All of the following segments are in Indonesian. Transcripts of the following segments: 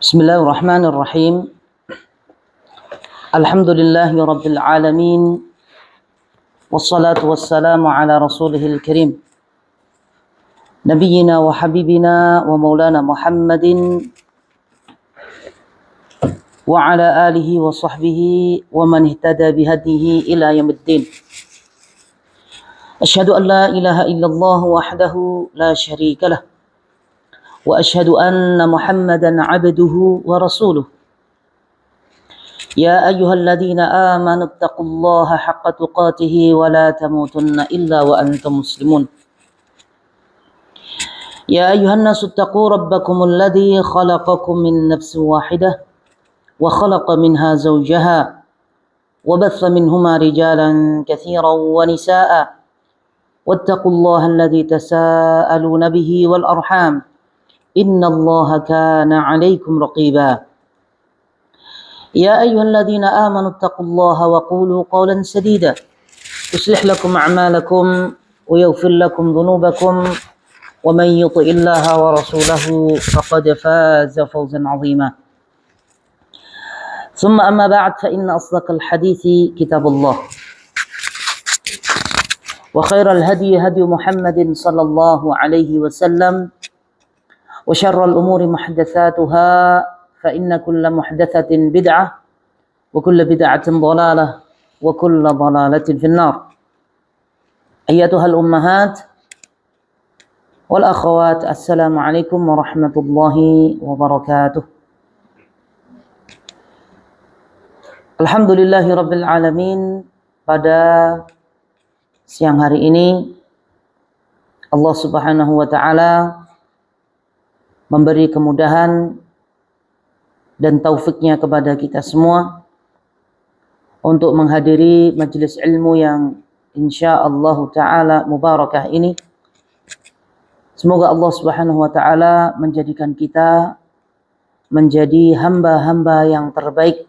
Bismillahirrahmanirrahim. Alhamdulillahi alamin. Wassalatu wassalamu ala rasulihil karim. Nabiyyina wa habibina wa maulana Muhammadin wa ala alihi wa sahbihi wa man ihtada bihadihi ila yaumiddin. Asyhadu an la ilaha illallah wahdahu la syarika lah. Wa asyhadu anna Muhammadan abduhu wa rasuluh. Ya ayyuhalladzina amanu taqullaha haqqa tuqatih wa la tamutunna illa wa antum muslimun. Ya ayyuhan nasu taqu rabbakumul ladzi khalaqakum min nafsin wahidah wa khalaqa minha zawjaha wa batha minhuma rijalan katsiran wa nisaa'a wattaqullaha alladzi tasaaluna bihi wal arham. Innallaha kana 'alaikum raqiba. Ya ayyuhalladzina amanu taqullaha wa qulu qawlan sadida yuslih lakum a'malakum wa yaghfir lakum dhunubakum wa man yuti'illaha wa rasulahu faqad faza fawzan 'azima. Thumma amma ba'd fa inna asdaqal hadithi kitabullah wa khairal hadi hadi Muhammadin sallallahu alaihi wasallam wa syarrul umuri muhdatsatuha fa inna kulla muhdatsatin bid'ah wa kulla bid'atin dhalalah wa kulla dhalalatin finnar. Ayyatuhal ummahat wal akhawat, assalamu alaikum warahmatullahi wabarakatuh. Alhamdulillahi rabbil alamin. Pada siang hari ini Allah Subhanahu wa taala memberi kemudahan dan taufiknya kepada kita semua untuk menghadiri majelis ilmu yang insyaallah taala mubarakah ini. Semoga Allah Subhanahu wa taala menjadikan kita menjadi hamba-hamba yang terbaik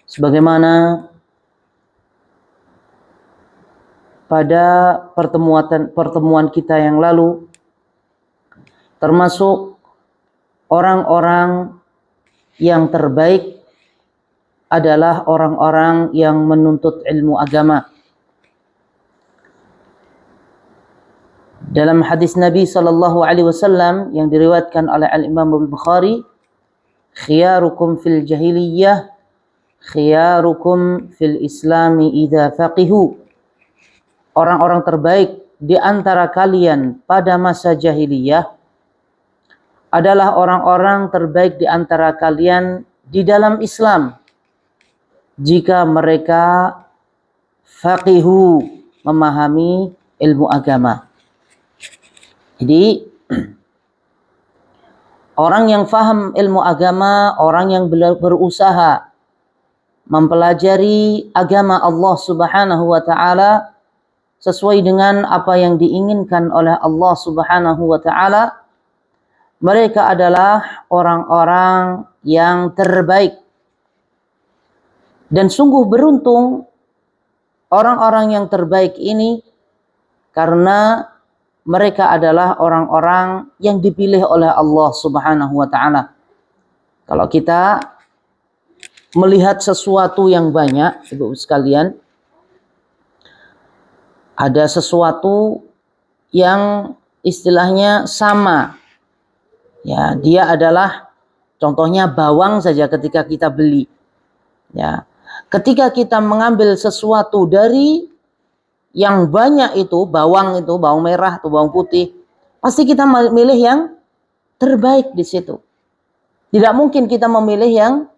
sebagaimana pada pertemuan kita yang lalu, termasuk orang-orang yang terbaik adalah orang-orang yang menuntut ilmu agama. Dalam hadis Nabi sallallahu alaihi wasallam yang diriwayatkan oleh Al-Imam Al-Bukhari, khiyarukum fil jahiliyah khiyarukum fil islami idza faqihu. Orang-orang terbaik di antara kalian pada masa jahiliyah adalah orang-orang terbaik di antara kalian di dalam Islam jika mereka faqihu, memahami ilmu agama. Jadi orang yang faham ilmu agama, orang yang berusaha mempelajari agama Allah Subhanahu wa taala sesuai dengan apa yang diinginkan oleh Allah Subhanahu wa taala, mereka adalah orang-orang yang terbaik. Dan sungguh beruntung orang-orang yang terbaik ini karena mereka adalah orang-orang yang dipilih oleh Allah Subhanahu wa taala. Kalau kita melihat sesuatu yang banyak, Ibu sekalian, ada sesuatu yang istilahnya sama. Ya, dia adalah contohnya bawang saja ketika kita beli. Ya, ketika kita mengambil sesuatu dari yang banyak itu, bawang merah atau bawang putih, pasti kita memilih yang terbaik di situ. Tidak mungkin kita memilih yang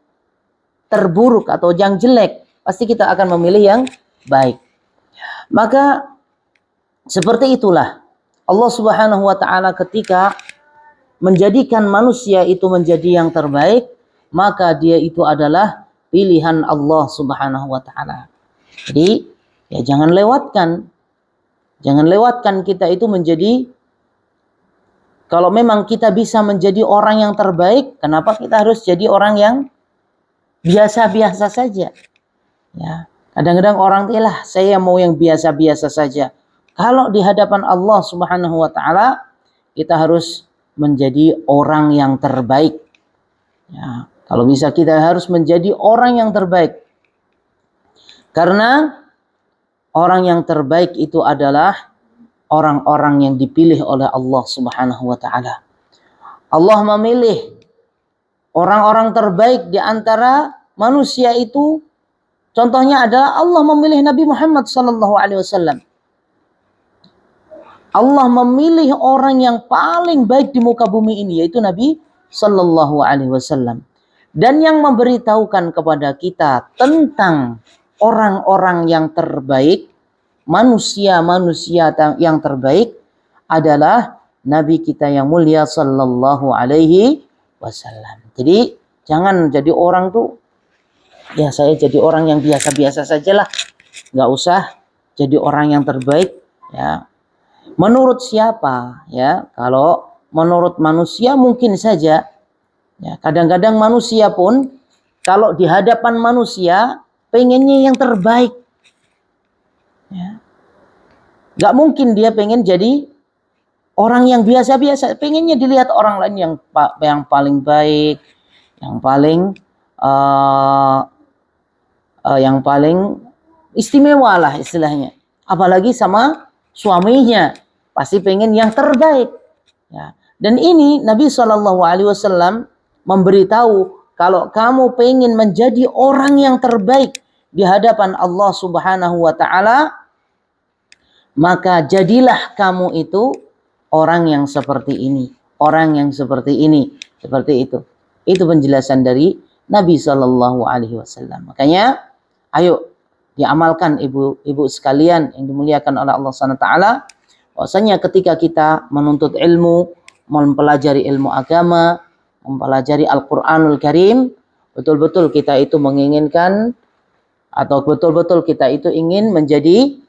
terburuk atau yang jelek. Pasti kita akan memilih yang baik. Maka seperti itulah Allah Subhanahu wa taala ketika menjadikan manusia itu menjadi yang terbaik, maka dia itu adalah pilihan Allah Subhanahu wa taala. Jadi, ya jangan lewatkan kita itu menjadi, kalau memang kita bisa menjadi orang yang terbaik, kenapa kita harus jadi orang yang biasa-biasa saja? Ya, kadang-kadang orang lah, saya mau yang biasa-biasa saja. Kalau di hadapan Allah Subhanahu wa taala, kita harus menjadi orang yang terbaik. Ya, kalau bisa kita harus menjadi orang yang terbaik. Karena orang yang terbaik itu adalah orang-orang yang dipilih oleh Allah Subhanahu wa taala. Allah memilih orang-orang terbaik di antara manusia itu, contohnya adalah Allah memilih Nabi Muhammad sallallahu alaihi wasallam. Allah memilih orang yang paling baik di muka bumi ini, yaitu Nabi sallallahu alaihi wasallam. Dan yang memberitahukan kepada kita tentang orang-orang yang terbaik, manusia-manusia yang terbaik adalah Nabi kita yang mulia sallallahu alaihi wasallam. Jadi jangan jadi orang tuh, ya saya jadi orang yang biasa-biasa sajalah, nggak usah jadi orang yang terbaik. Ya, menurut siapa? Ya, kalau menurut manusia mungkin saja. Ya, kadang-kadang manusia pun kalau di hadapan manusia pengennya yang terbaik. Ya. Gak mungkin dia pengen jadi orang yang biasa-biasa. Pengennya dilihat orang lain yang paling baik, yang paling istimewa lah istilahnya. Apalagi sama suaminya, pasti pengen yang terbaik. Ya. Dan ini Nabi SAW memberitahu, kalau kamu pengen menjadi orang yang terbaik di hadapan Allah Subhanahu wa taala, maka jadilah kamu itu orang yang seperti ini, orang yang seperti ini, seperti itu. Itu penjelasan dari Nabi Shallallahu alaihi wasallam. Makanya ayo diamalkan ibu-ibu sekalian yang dimuliakan oleh Allah Subhanahu wa taala, bahwasanya ketika kita menuntut ilmu, mempelajari ilmu agama, mempelajari Al-Qur'anul Karim, betul-betul kita itu menginginkan atau betul-betul kita itu ingin menjadi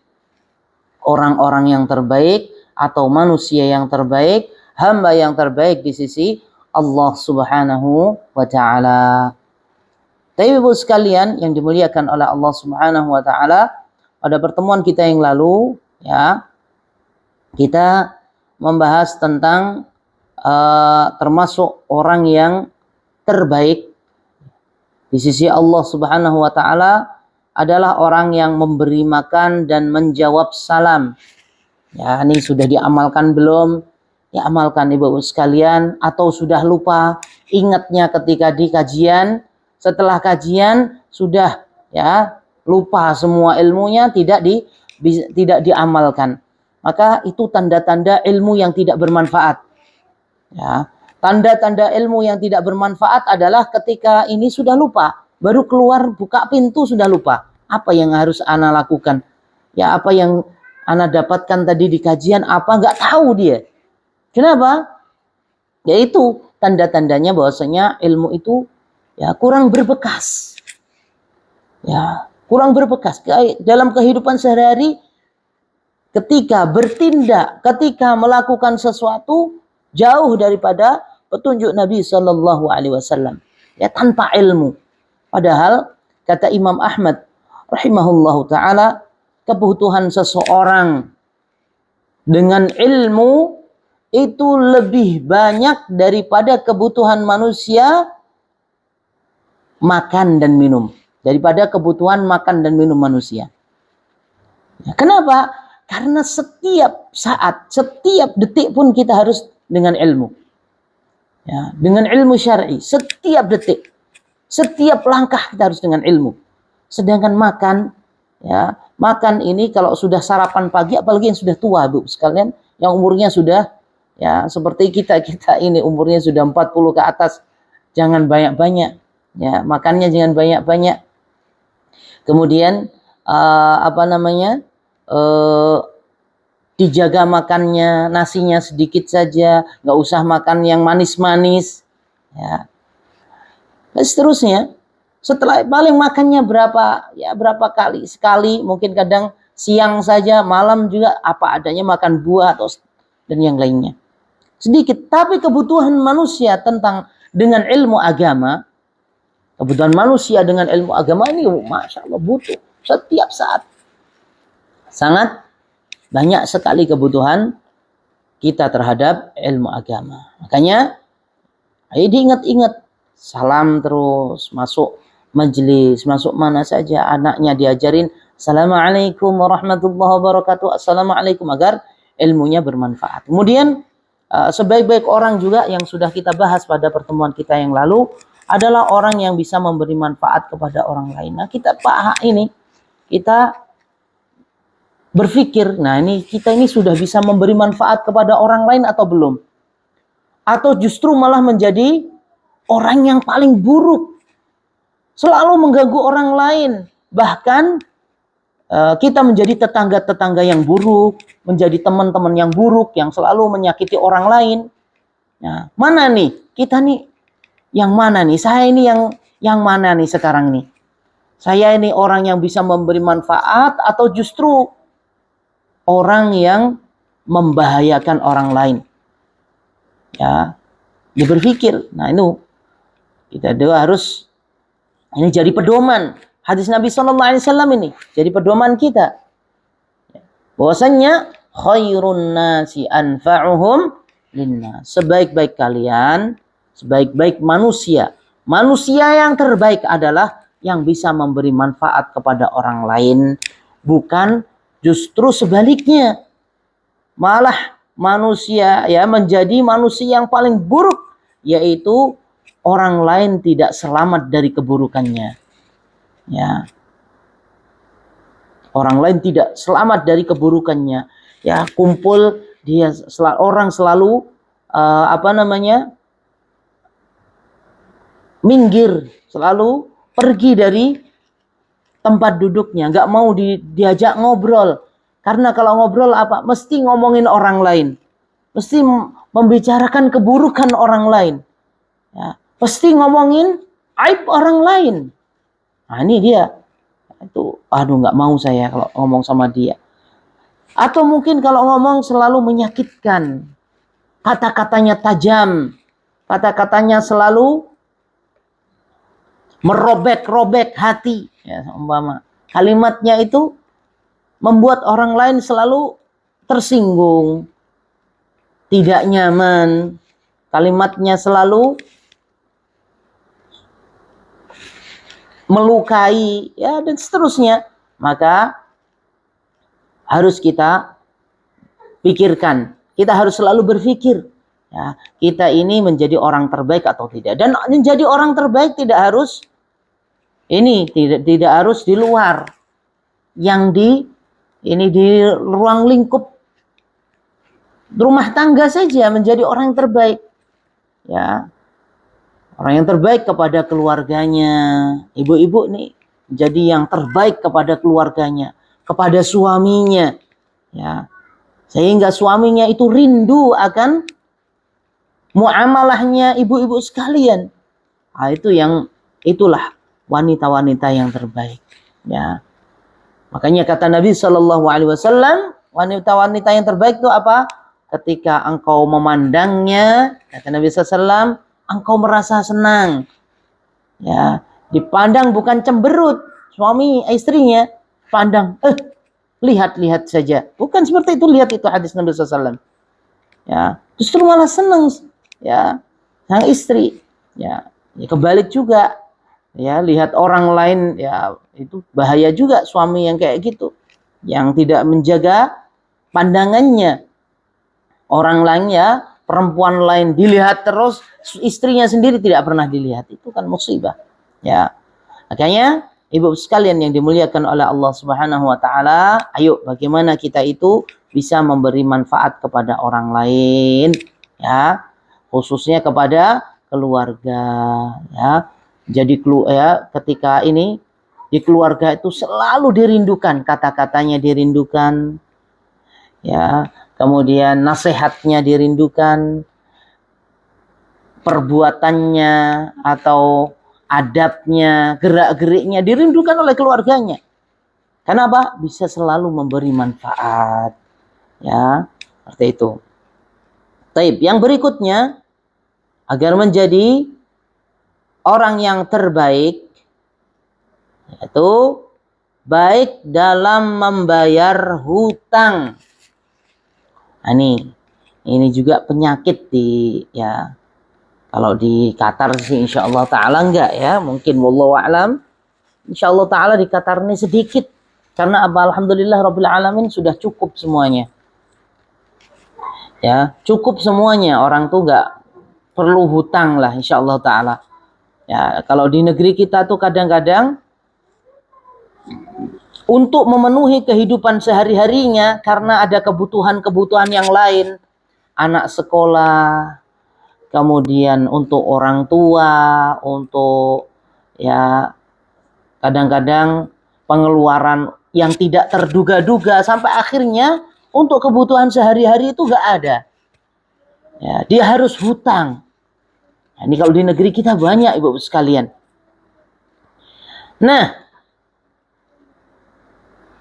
orang-orang yang terbaik atau manusia yang terbaik, hamba yang terbaik di sisi Allah Subhanahu wa taala. Tapi Ibu sekalian yang dimuliakan oleh Allah Subhanahu wa taala, pada pertemuan kita yang lalu ya, kita membahas tentang termasuk orang yang terbaik di sisi Allah Subhanahu wa taala adalah orang yang memberi makan dan menjawab salam. Ya, ini sudah diamalkan belum? Ya, amalkan Ibu sekalian, atau sudah lupa? Ingatnya ketika di kajian, setelah kajian sudah ya lupa semua ilmunya, tidak diamalkan. Maka itu tanda-tanda ilmu yang tidak bermanfaat. Ya, tanda-tanda ilmu yang tidak bermanfaat adalah ketika ini sudah lupa, baru keluar buka pintu sudah lupa. Apa yang harus ana lakukan? Ya, apa yang ana dapatkan tadi di kajian, apa nggak tahu dia. Kenapa? Yaitu tanda-tandanya bahwasanya ilmu itu ya kurang berbekas. Ya, kurang berbekas dalam kehidupan sehari-hari. Ketika bertindak, ketika melakukan sesuatu jauh daripada petunjuk Nabi Shallallahu alaihi wasallam, ya tanpa ilmu. Padahal kata Imam Ahmad rahimahullahu taala, kebutuhan seseorang dengan ilmu itu lebih banyak daripada kebutuhan manusia makan dan minum, daripada kebutuhan makan dan minum manusia. Ya, kenapa? Karena setiap saat, setiap detik pun kita harus dengan ilmu. Ya, dengan ilmu syar'i, setiap detik, setiap langkah kita harus dengan ilmu. Sedangkan makan, ya, makan ini kalau sudah sarapan pagi, apalagi yang sudah tua, Bu sekalian, yang umurnya sudah ya seperti kita ini umurnya sudah 40 ke atas, jangan banyak-banyak. Ya, makannya jangan banyak-banyak. Kemudian dijaga makannya, nasinya sedikit saja, nggak usah makan yang manis-manis, ya. Dan seterusnya, setelah paling makannya berapa kali, sekali, mungkin kadang siang saja, malam juga apa adanya, makan buah atau dan yang lainnya. Sedikit, tapi kebutuhan manusia dengan ilmu agama, kebutuhan manusia dengan ilmu agama ini, masya Allah butuh setiap saat. Sangat banyak sekali kebutuhan kita terhadap ilmu agama. Makanya, ayo diingat-ingat salam terus, masuk majelis, masuk mana saja anaknya diajarin Assalamualaikum warahmatullahi wabarakatuh, Assalamualaikum, agar ilmunya bermanfaat. Kemudian sebaik-baik orang juga yang sudah kita bahas pada pertemuan kita yang lalu adalah orang yang bisa memberi manfaat kepada orang lain. Nah, kita berpikir, nah kita ini sudah bisa memberi manfaat kepada orang lain atau belum? Atau justru malah menjadi orang yang paling buruk, selalu mengganggu orang lain, bahkan kita menjadi tetangga-tetangga yang buruk, menjadi teman-teman yang buruk, yang selalu menyakiti orang lain. Nah, mana nih? Kita nih yang mana nih? Saya ini yang mana nih sekarang nih? Saya ini orang yang bisa memberi manfaat atau justru orang yang membahayakan orang lain? Ya, dia berpikir. Nah, itu kita juga harus ini jadi pedoman. Hadis Nabi SAW ini jadi pedoman kita. Bahwasanya khairun nasi anfa'uhum linnas. Sebaik-baik kalian, sebaik-baik manusia. Manusia yang terbaik adalah yang bisa memberi manfaat kepada orang lain. Bukan justru sebaliknya. Malah manusia menjadi manusia yang paling buruk, yaitu orang lain tidak selamat dari keburukannya. Ya, orang lain tidak selamat dari keburukannya. Ya, kumpul dia orang selalu minggir, selalu pergi dari tempat duduknya, nggak mau diajak ngobrol. Karena kalau ngobrol mesti ngomongin orang lain, mesti membicarakan keburukan orang lain. Ya, pasti ngomongin aib orang lain. Nah, ini dia. Itu nggak mau saya kalau ngomong sama dia. Atau mungkin kalau ngomong selalu menyakitkan. Kata-katanya tajam. Kata-katanya selalu merobek-robek hati. Ya, umpama. Kalimatnya itu membuat orang lain selalu tersinggung. Tidak nyaman. Kalimatnya selalu melukai, ya, dan seterusnya. Maka harus kita pikirkan. Kita harus selalu berpikir, ya, kita ini menjadi orang terbaik atau tidak. Dan menjadi orang terbaik tidak harus tidak harus di luar. Yang di ruang lingkup rumah tangga saja menjadi orang yang terbaik. Ya. Orang yang terbaik kepada keluarganya. Ibu-ibu nih jadi yang terbaik kepada keluarganya, kepada suaminya. Ya. Sehingga suaminya itu rindu akan muamalahnya ibu-ibu sekalian. Nah, itulah wanita-wanita yang terbaik. Ya. Makanya kata Nabi SAW, wanita-wanita yang terbaik itu apa? Ketika engkau memandangnya, kata Nabi SAW, engkau merasa senang. Ya, dipandang bukan cemberut. Suami istrinya pandang, lihat-lihat saja. Bukan seperti itu, lihat itu hadis Nabi SAW. Ya, justru malah senang, ya, sang istri. Ya, kebalik juga. Ya, lihat orang lain, ya, itu bahaya juga suami yang kayak gitu. Yang tidak menjaga pandangannya. Orang lain, ya, perempuan lain dilihat terus, istrinya sendiri tidak pernah dilihat. Itu kan musibah. Ya. Makanya ibu sekalian yang dimuliakan oleh Allah Subhanahu wa taala, ayo bagaimana kita itu bisa memberi manfaat kepada orang lain, ya. Khususnya kepada keluarga, ya. Jadi ketika ini di keluarga itu selalu dirindukan, kata-katanya dirindukan. Ya. Kemudian nasihatnya dirindukan, perbuatannya atau adabnya, gerak-geriknya dirindukan oleh keluarganya. Kenapa? Bisa selalu memberi manfaat. Ya, seperti itu. Taib. Yang berikutnya, agar menjadi orang yang terbaik, yaitu baik dalam membayar hutang. Nah, ini juga penyakit Kalau di Qatar sih insya Allah Ta'ala enggak ya. Mungkin wallahu a'lam. Insya Allah Ta'ala di Qatar ini sedikit. Karena alhamdulillah Rabbil Alamin sudah cukup semuanya. Ya, cukup semuanya. Orang tuh enggak perlu hutang lah insya Allah Ta'ala. Ya, kalau di negeri kita tuh kadang-kadang untuk memenuhi kehidupan sehari-harinya karena ada kebutuhan-kebutuhan yang lain, anak sekolah, kemudian untuk orang tua, untuk ya kadang-kadang pengeluaran yang tidak terduga-duga sampai akhirnya untuk kebutuhan sehari-hari itu gak ada. Ya, dia harus hutang. Nah, ini kalau di negeri kita banyak ibu sekalian. Nah,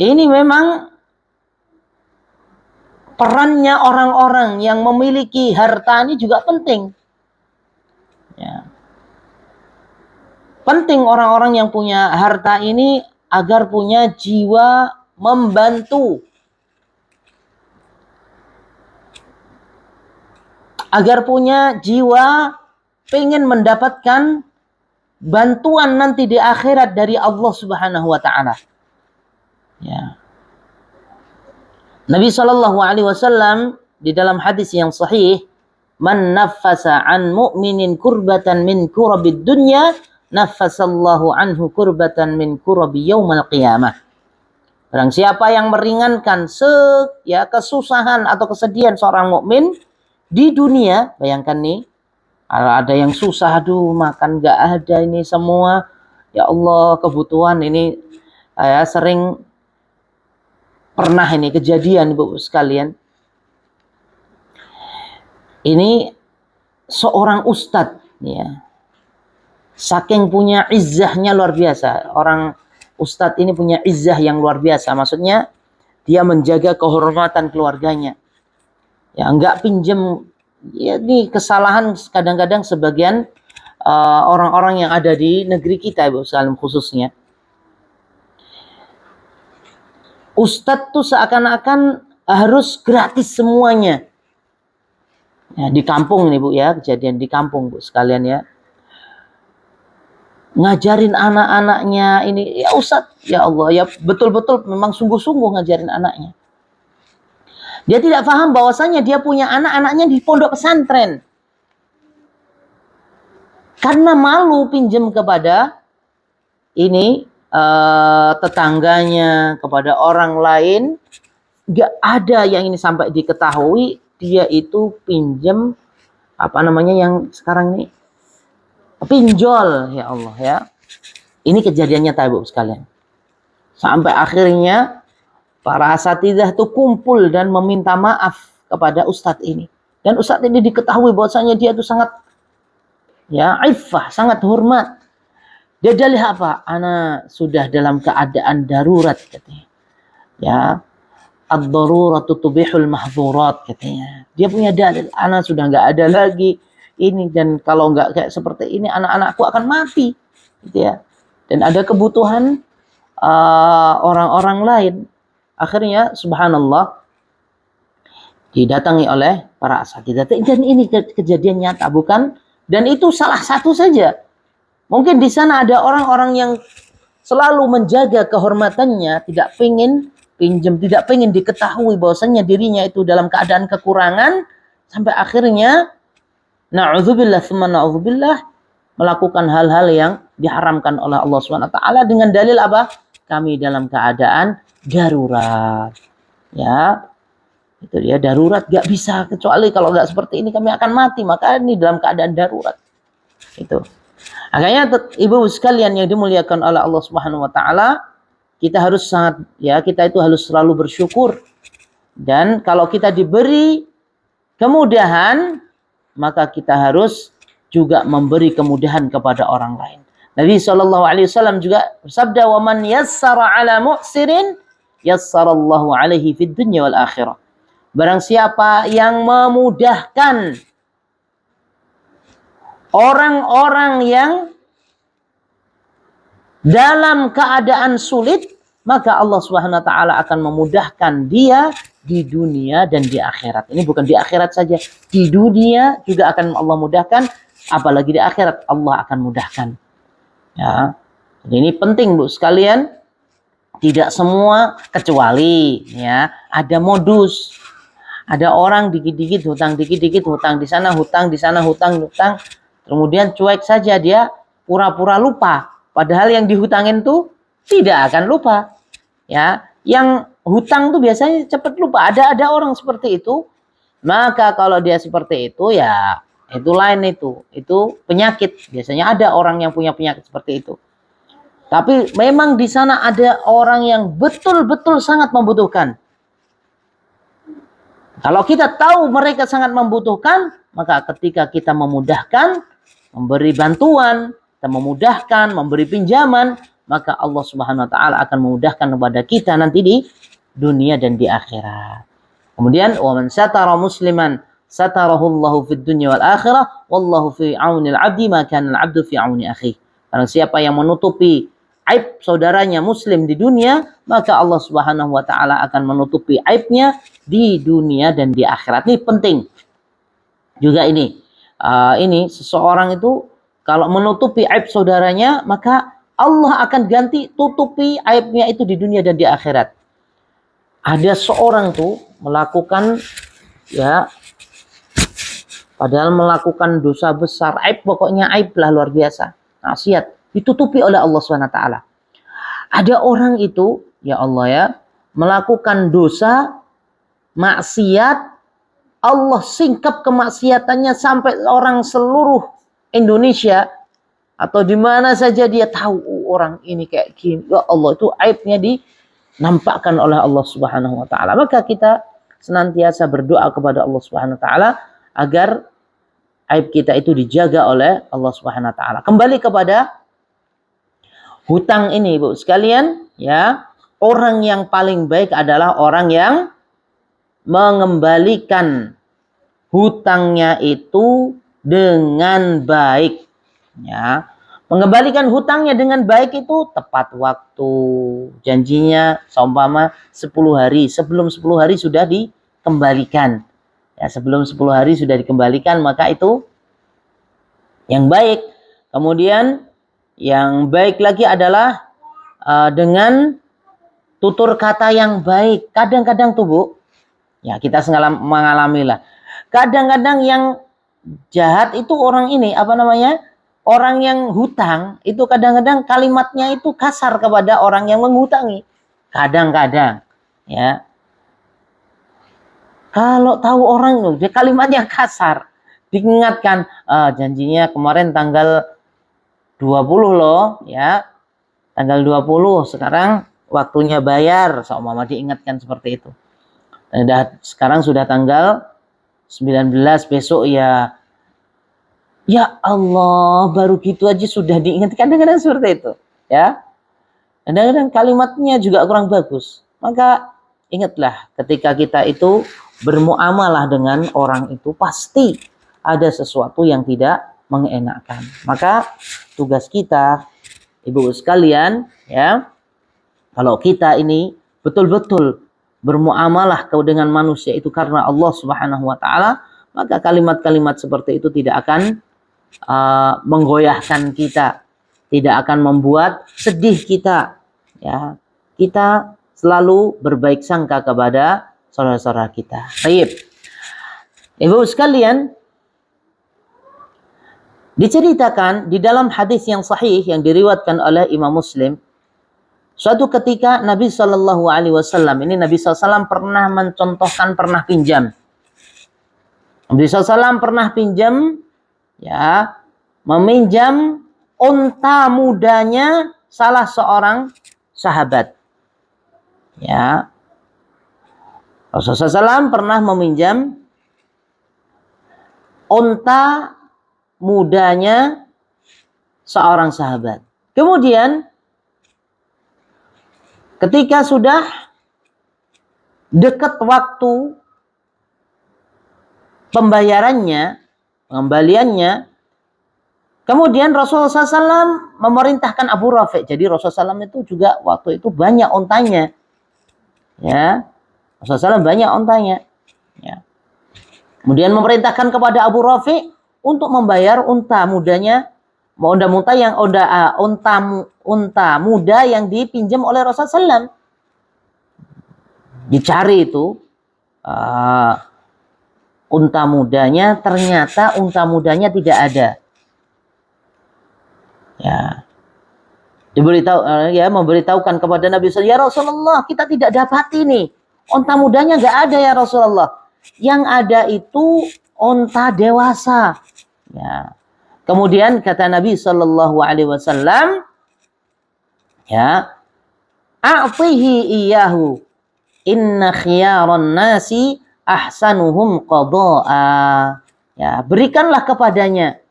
ini memang perannya orang-orang yang memiliki harta ini juga penting. Ya. Penting orang-orang yang punya harta ini agar punya jiwa membantu. Agar punya jiwa pengen mendapatkan bantuan nanti di akhirat dari Allah Subhanahu wa Ta'ala. Ya. Nabi SAW di dalam hadis yang sahih, man naffasa an mu'minin kurbatan min kurabid dunya, naffasallahu anhu kurbatan min kurabi yaumal qiyamah. Barang siapa yang meringankan kesusahan atau kesedihan seorang mukmin di dunia, bayangkan nih, kalau ada yang susah, aduh makan gak ada ini semua, ya Allah kebutuhan ini sering pernah ini kejadian ibu sekalian. Ini seorang ustadz ya. Saking punya izzahnya luar biasa. Orang ustadz ini punya izzah yang luar biasa. Maksudnya dia menjaga kehormatan keluarganya. Ya enggak pinjem. Ya, ini kesalahan kadang-kadang sebagian orang-orang yang ada di negeri kita ibu sekalian khususnya. Ustadz tuh seakan-akan harus gratis semuanya. Ya, di kampung nih Bu ya, kejadian di kampung Bu sekalian ya. Ngajarin anak-anaknya ini, ya Ustadz, ya Allah, ya betul-betul memang sungguh-sungguh ngajarin anaknya. Dia tidak paham bahwasanya dia punya anak-anaknya di pondok pesantren. Karena malu pinjam kepada ini tetangganya, kepada orang lain, gak ada yang ini sampai diketahui dia itu pinjam yang sekarang ini pinjol, ya Allah ya. Ini kejadiannya Ibu sekalian. Sampai akhirnya para asatidzah itu kumpul dan meminta maaf kepada ustadz ini. Dan ustadz ini diketahui bahwasanya dia itu sangat iffah, sangat hormat. Dia dalih apa? Ana sudah dalam keadaan darurat katanya. Ya. Ad-daruratu tubihul mahdzurat katanya. Dia punya dalil. Ana sudah enggak ada lagi ini, dan kalau enggak kayak seperti ini anak-anakku akan mati. Gitu ya. Dan ada kebutuhan orang-orang lain. Akhirnya subhanallah didatangi oleh para asatidzah. Dan ini kejadian nyata bukan? Dan itu salah satu saja. Mungkin di sana ada orang-orang yang selalu menjaga kehormatannya, tidak pengen pinjam, tidak pengen diketahui bahwasanya dirinya itu dalam keadaan kekurangan, sampai akhirnya na'udzubillah tsumma na'udzubillah melakukan hal-hal yang diharamkan oleh Allah Subhanahu wa taala dengan dalil apa? Kami dalam keadaan darurat. Ya. Itu dia, darurat, gak bisa, kecuali kalau gak seperti ini kami akan mati, maka ini dalam keadaan darurat. Itu. Makanya ibu sekalian yang dimuliakan oleh Allah Subhanahu wa taala, kita harus kita itu harus selalu bersyukur. Dan kalau kita diberi kemudahan, maka kita harus juga memberi kemudahan kepada orang lain. Nabi SAW juga bersabda, "Wa man yassara 'ala mu'sirin, yassarallahu 'alaihi fid dunya wal akhirah." Barang siapa yang memudahkan orang-orang yang dalam keadaan sulit, maka Allah Subhanahu wa taala akan memudahkan dia di dunia dan di akhirat. Ini bukan di akhirat saja, di dunia juga akan Allah mudahkan apalagi di akhirat Allah akan mudahkan. Ya. Jadi ini penting Bu sekalian, tidak semua kecuali ya ada modus. Ada orang dikit-dikit hutang, dikit-dikit hutang di sana, hutang di sana, hutang. Kemudian cuek saja dia, pura-pura lupa. Padahal yang dihutangin tuh tidak akan lupa. Ya, yang hutang tuh biasanya cepat lupa. Ada orang seperti itu. Maka kalau dia seperti itu ya itu lain itu. Itu penyakit. Biasanya ada orang yang punya penyakit seperti itu. Tapi memang di sana ada orang yang betul-betul sangat membutuhkan. Kalau kita tahu mereka sangat membutuhkan, maka ketika kita memudahkan, memberi bantuan, kita memudahkan, memberi pinjaman, maka Allah Subhanahu wa taala akan memudahkan kepada kita nanti di dunia dan di akhirat. Kemudian, "Wa man satara musliman satarahu Allahu fid dunya wal akhirah, wallahu fi aunil 'abdi ma kana al-'abdu fi auni akhihi." Karena siapa yang menutupi aib saudaranya muslim di dunia, maka Allah Subhanahu wa taala akan menutupi aibnya di dunia dan di akhirat. Ini penting. Juga ini seseorang itu kalau menutupi aib saudaranya, maka Allah akan ganti tutupi aibnya itu di dunia dan di akhirat. Ada seorang tuh melakukan ya padahal melakukan dosa besar, aib pokoknya aib lah luar biasa. Maksiat ditutupi oleh Allah SWT. Ada orang itu, ya Allah ya, melakukan dosa, maksiat, Allah singkap kemaksiatannya sampai orang seluruh Indonesia atau di mana saja dia tahu orang ini kayak gini. Ya Allah, itu aibnya dinampakkan oleh Allah Subhanahu wa taala. Maka kita senantiasa berdoa kepada Allah Subhanahu wa taala agar aib kita itu dijaga oleh Allah Subhanahu wa taala. Kembali kepada hutang ini, Bu sekalian, ya. Orang yang paling baik adalah orang yang mengembalikan hutangnya itu dengan baik. Ya. Mengembalikan hutangnya dengan baik itu tepat waktu. Janjinya seumpama 10 hari, sebelum 10 hari sudah dikembalikan. Ya, sebelum 10 hari sudah dikembalikan, maka itu yang baik. Kemudian yang baik lagi adalah dengan tutur kata yang baik. Kadang-kadang tuh Bu, ya kita mengalami lah. Kadang-kadang yang jahat itu orang ini, orang yang hutang, itu kadang-kadang kalimatnya itu kasar kepada orang yang menghutangi. Kadang-kadang, ya. Kalau tahu orang, dia kalimatnya kasar. Diingatkan, janjinya kemarin tanggal 20 loh, ya. Tanggal 20, sekarang waktunya bayar. Seumpama diingatkan seperti itu. Sekarang sudah tanggal 19, besok ya. Ya Allah, baru gitu aja sudah diingatkan. Kadang-kadang seperti itu, ya. Kadang-kadang kalimatnya juga kurang bagus. Maka ingatlah ketika kita itu bermuamalah dengan orang itu pasti ada sesuatu yang tidak mengenakan. Maka tugas kita, Ibu sekalian, ya, kalau kita ini betul-betul bermuamalah dengan manusia itu karena Allah Subhanahu wa taala, maka kalimat-kalimat seperti itu tidak akan menggoyahkan kita, tidak akan membuat sedih kita. Ya, kita selalu berbaik sangka kepada saudara-saudara kita. Baik. Ibu sekalian, diceritakan di dalam hadis yang sahih yang diriwayatkan oleh Imam Muslim, suatu ketika Nabi Shallallahu Alaihi Wasallam, ini Nabi SAW pernah mencontohkan, pernah pinjam. Nabi SAW pernah pinjam, ya, meminjam unta mudanya salah seorang sahabat. Ya, Rasulullah SAW pernah meminjam unta mudanya seorang sahabat. Kemudian ketika sudah dekat waktu pengembaliannya, kemudian Rasulullah SAW memerintahkan Abu Rafi'. Jadi Rasulullah SAW itu juga waktu itu banyak untanya. Ya, Rasulullah SAW banyak untanya. Ya. Kemudian memerintahkan kepada Abu Rafi', untuk membayar unta mudanya, unta muda yang dipinjam oleh Rasulullah SAW. Dicari itu unta mudanya, ternyata unta mudanya tidak ada. Ya, memberitahukan kepada Nabi SAW, ya Rasulullah, kita tidak dapat ini, unta mudanya nggak ada ya Rasulullah. Yang ada itu unta dewasa. Ya. Kemudian kata Nabi Shallallahu Alaihi Wasallam, ya, a'tihi iyahu, inna khiyaran nasi ahsanuhum qada'a. Ya, berikanlah kepadanya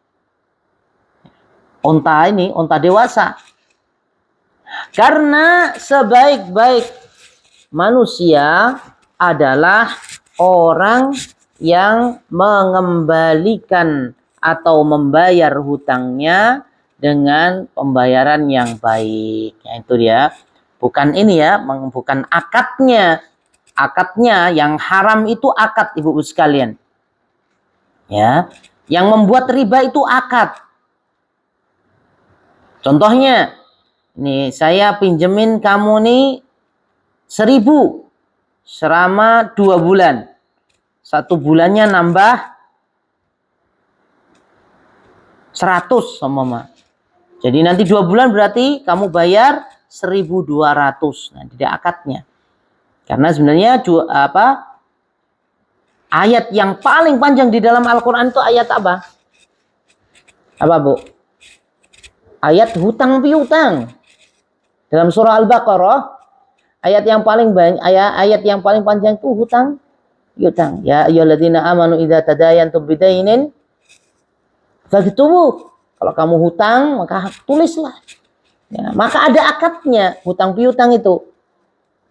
unta ini, unta dewasa. Karena sebaik-baik manusia adalah orang yang mengembalikan atau membayar hutangnya dengan pembayaran yang baik. Ya, itu dia. Bukan ini ya, bukan akadnya. Akadnya yang haram itu akad, Ibu-ibu sekalian. Ya, yang membuat riba itu akad. Contohnya, nih saya pinjemin kamu nih 1.000 selama 2 bulan. 1 bulannya nambah 100 sama Mama. Jadi nanti 2 bulan berarti kamu bayar 1.200. Nah, tidak akadnya. Karena sebenarnya ayat yang paling panjang di dalam Al-Qur'an itu ayat apa? Apa, Bu? Ayat hutang piutang. Dalam surah Al-Baqarah, ayat yang paling panjang itu hutang piutang. Ya ayyuhalladzina amanu idza tadayantum bidainin faktubu. Kalau kamu hutang, maka tulislah. Ya, maka ada akadnya, hutang piutang itu.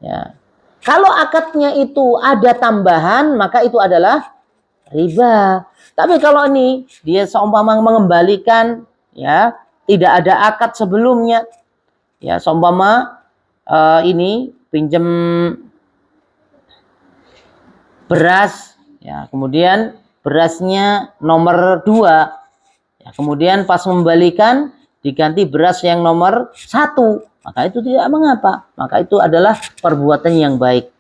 Ya. Kalau akadnya itu ada tambahan, maka itu adalah riba. Tapi kalau ini dia seumpama mengembalikan, ya, tidak ada akad sebelumnya. Ya, seumpama ini pinjam beras, ya, kemudian berasnya nomor 2. Ya, kemudian pas membalikan diganti beras yang nomor 1, maka itu tidak mengapa. Maka itu adalah perbuatan yang baik.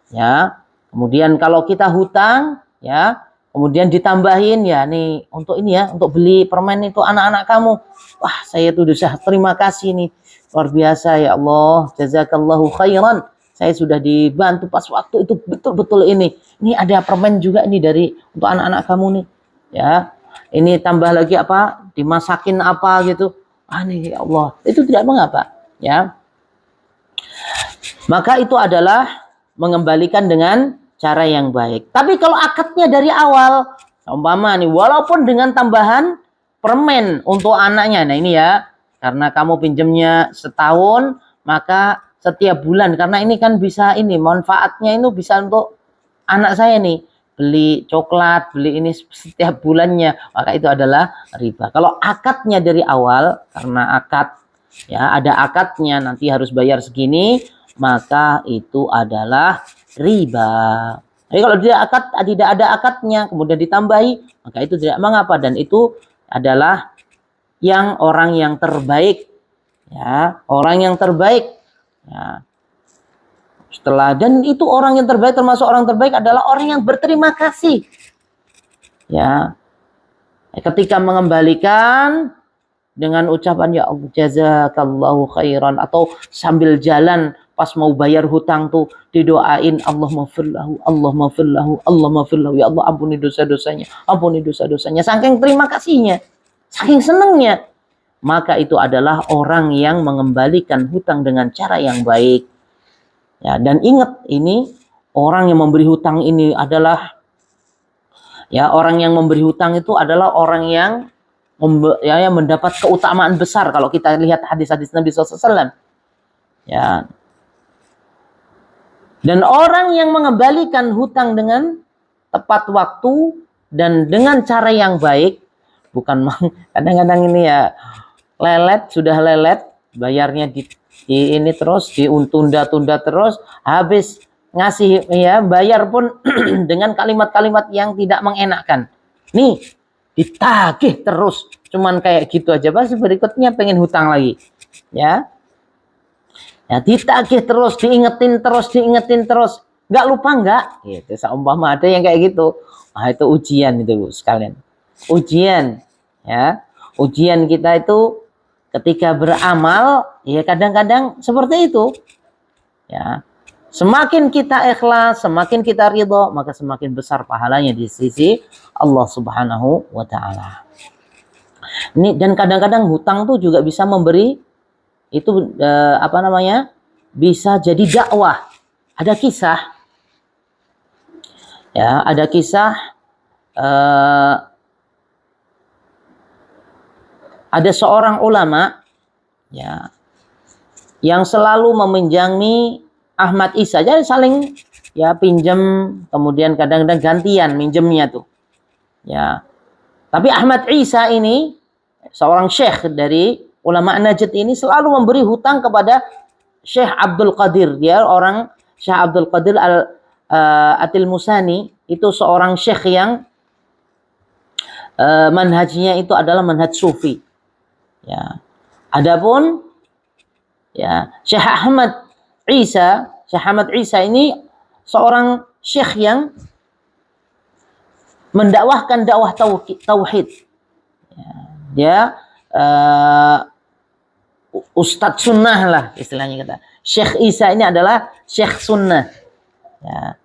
Ya. Kemudian kalau kita hutang, ya, kemudian ditambahin, ya, nih untuk ini ya, untuk beli permen itu anak-anak kamu. Wah, saya tuh sudah terima kasih nih. Luar biasa ya Allah, jazakallahu khairan. Saya sudah dibantu pas waktu itu betul-betul ini. Ini ada permen juga ini dari untuk anak-anak kamu nih. Ya. Ini tambah lagi apa? Dimasakin apa gitu. Nih ya Allah. Itu tidak mengapa, ya. Maka itu adalah mengembalikan dengan cara yang baik. Tapi kalau akadnya dari awal, umpama nih, walaupun dengan tambahan permen untuk anaknya. Nah ini ya, karena kamu pinjamnya setahun, maka setiap bulan, karena ini kan bisa ini, manfaatnya itu bisa untuk anak saya nih. Beli coklat, beli ini setiap bulannya, maka itu adalah riba. Kalau akadnya dari awal, karena akad, ya ada akadnya, nanti harus bayar segini, maka itu adalah riba. Jadi kalau tidak ada akadnya, kemudian ditambahi, maka itu tidak mengapa, dan itu adalah orang yang terbaik, ya, orang yang terbaik. Ya. Dan itu orang yang terbaik, termasuk orang terbaik adalah orang yang berterima kasih. Ya. Ketika mengembalikan dengan ucapan ya Allah jazakallahu khairan, atau sambil jalan pas mau bayar hutang tuh didoain Allah maghfirlahu, Allah maghfirlahu, Allah maghfirlahu, ya Allah ampuni dosa-dosanya, ampuni dosa-dosanya. Saking terima kasihnya, saking senangnya, maka itu adalah orang yang mengembalikan hutang dengan cara yang baik. Ya, dan ingat ini orang yang memberi hutang ini adalah, ya, orang yang memberi hutang itu adalah orang yang mendapat keutamaan besar kalau kita lihat hadis-hadis Nabi SAW. Ya. Dan orang yang mengembalikan hutang dengan tepat waktu dan dengan cara yang baik, bukan kadang-kadang ini ya sudah lelet, bayarnya di ini terus ditunda-tunda terus, habis ngasih ya bayar pun dengan kalimat-kalimat yang tidak mengenakkan. Nih, ditagih terus, cuman kayak gitu aja, pasti berikutnya pengen hutang lagi, ya. Ya, ditagih terus, diingetin terus, nggak lupa nggak, gitu. Seumpama ada yang kayak gitu, itu ujian itu Bu sekalian, ujian, ya, ujian kita itu ketika beramal, ya kadang-kadang seperti itu, ya. Semakin kita ikhlas, semakin kita ridho, maka semakin besar pahalanya di sisi Allah Subhanahu wa Ta'ala. Ini, dan kadang-kadang hutang tuh juga bisa memberi itu bisa jadi dakwah. Ada kisah, ya, ada kisah ada seorang ulama, ya, yang selalu meminjami Ahmad Isa, jadi saling, ya, pinjam, kemudian kadang-kadang gantian minjemnya tuh, ya. Tapi Ahmad Isa ini seorang syekh dari ulama Najd ini selalu memberi hutang kepada Syekh Abdul Qadir. Dia orang Syekh Abdul Qadir At-Tilmusani, itu seorang syekh yang manhajnya itu adalah manhaj sufi, ya. Adapun, ya, Syekh Ahmad Isa ini seorang syekh yang mendakwahkan dakwah tauhid. Ya, dia Ustadz sunnah lah istilahnya kata. Syekh Isa ini adalah syekh sunnah, ya.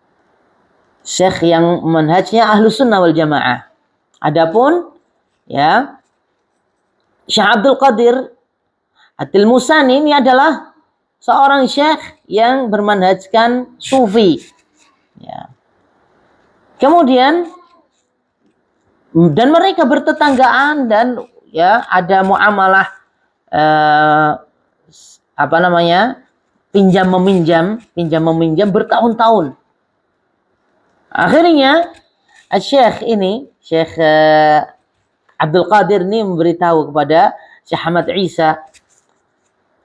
Syekh yang manhajnya ahlu sunnah wal jamaah. Adapun, ya, Syekh Abdul Qadir At-Tilmusani ini adalah seorang syekh yang bermanhajkan sufi, ya. Kemudian, dan mereka bertetanggaan, dan, ya, ada muamalah pinjam meminjam bertahun-tahun. Akhirnya Syekh Abdul Qadir ini memberitahu kepada Syekh Ahmad Isa,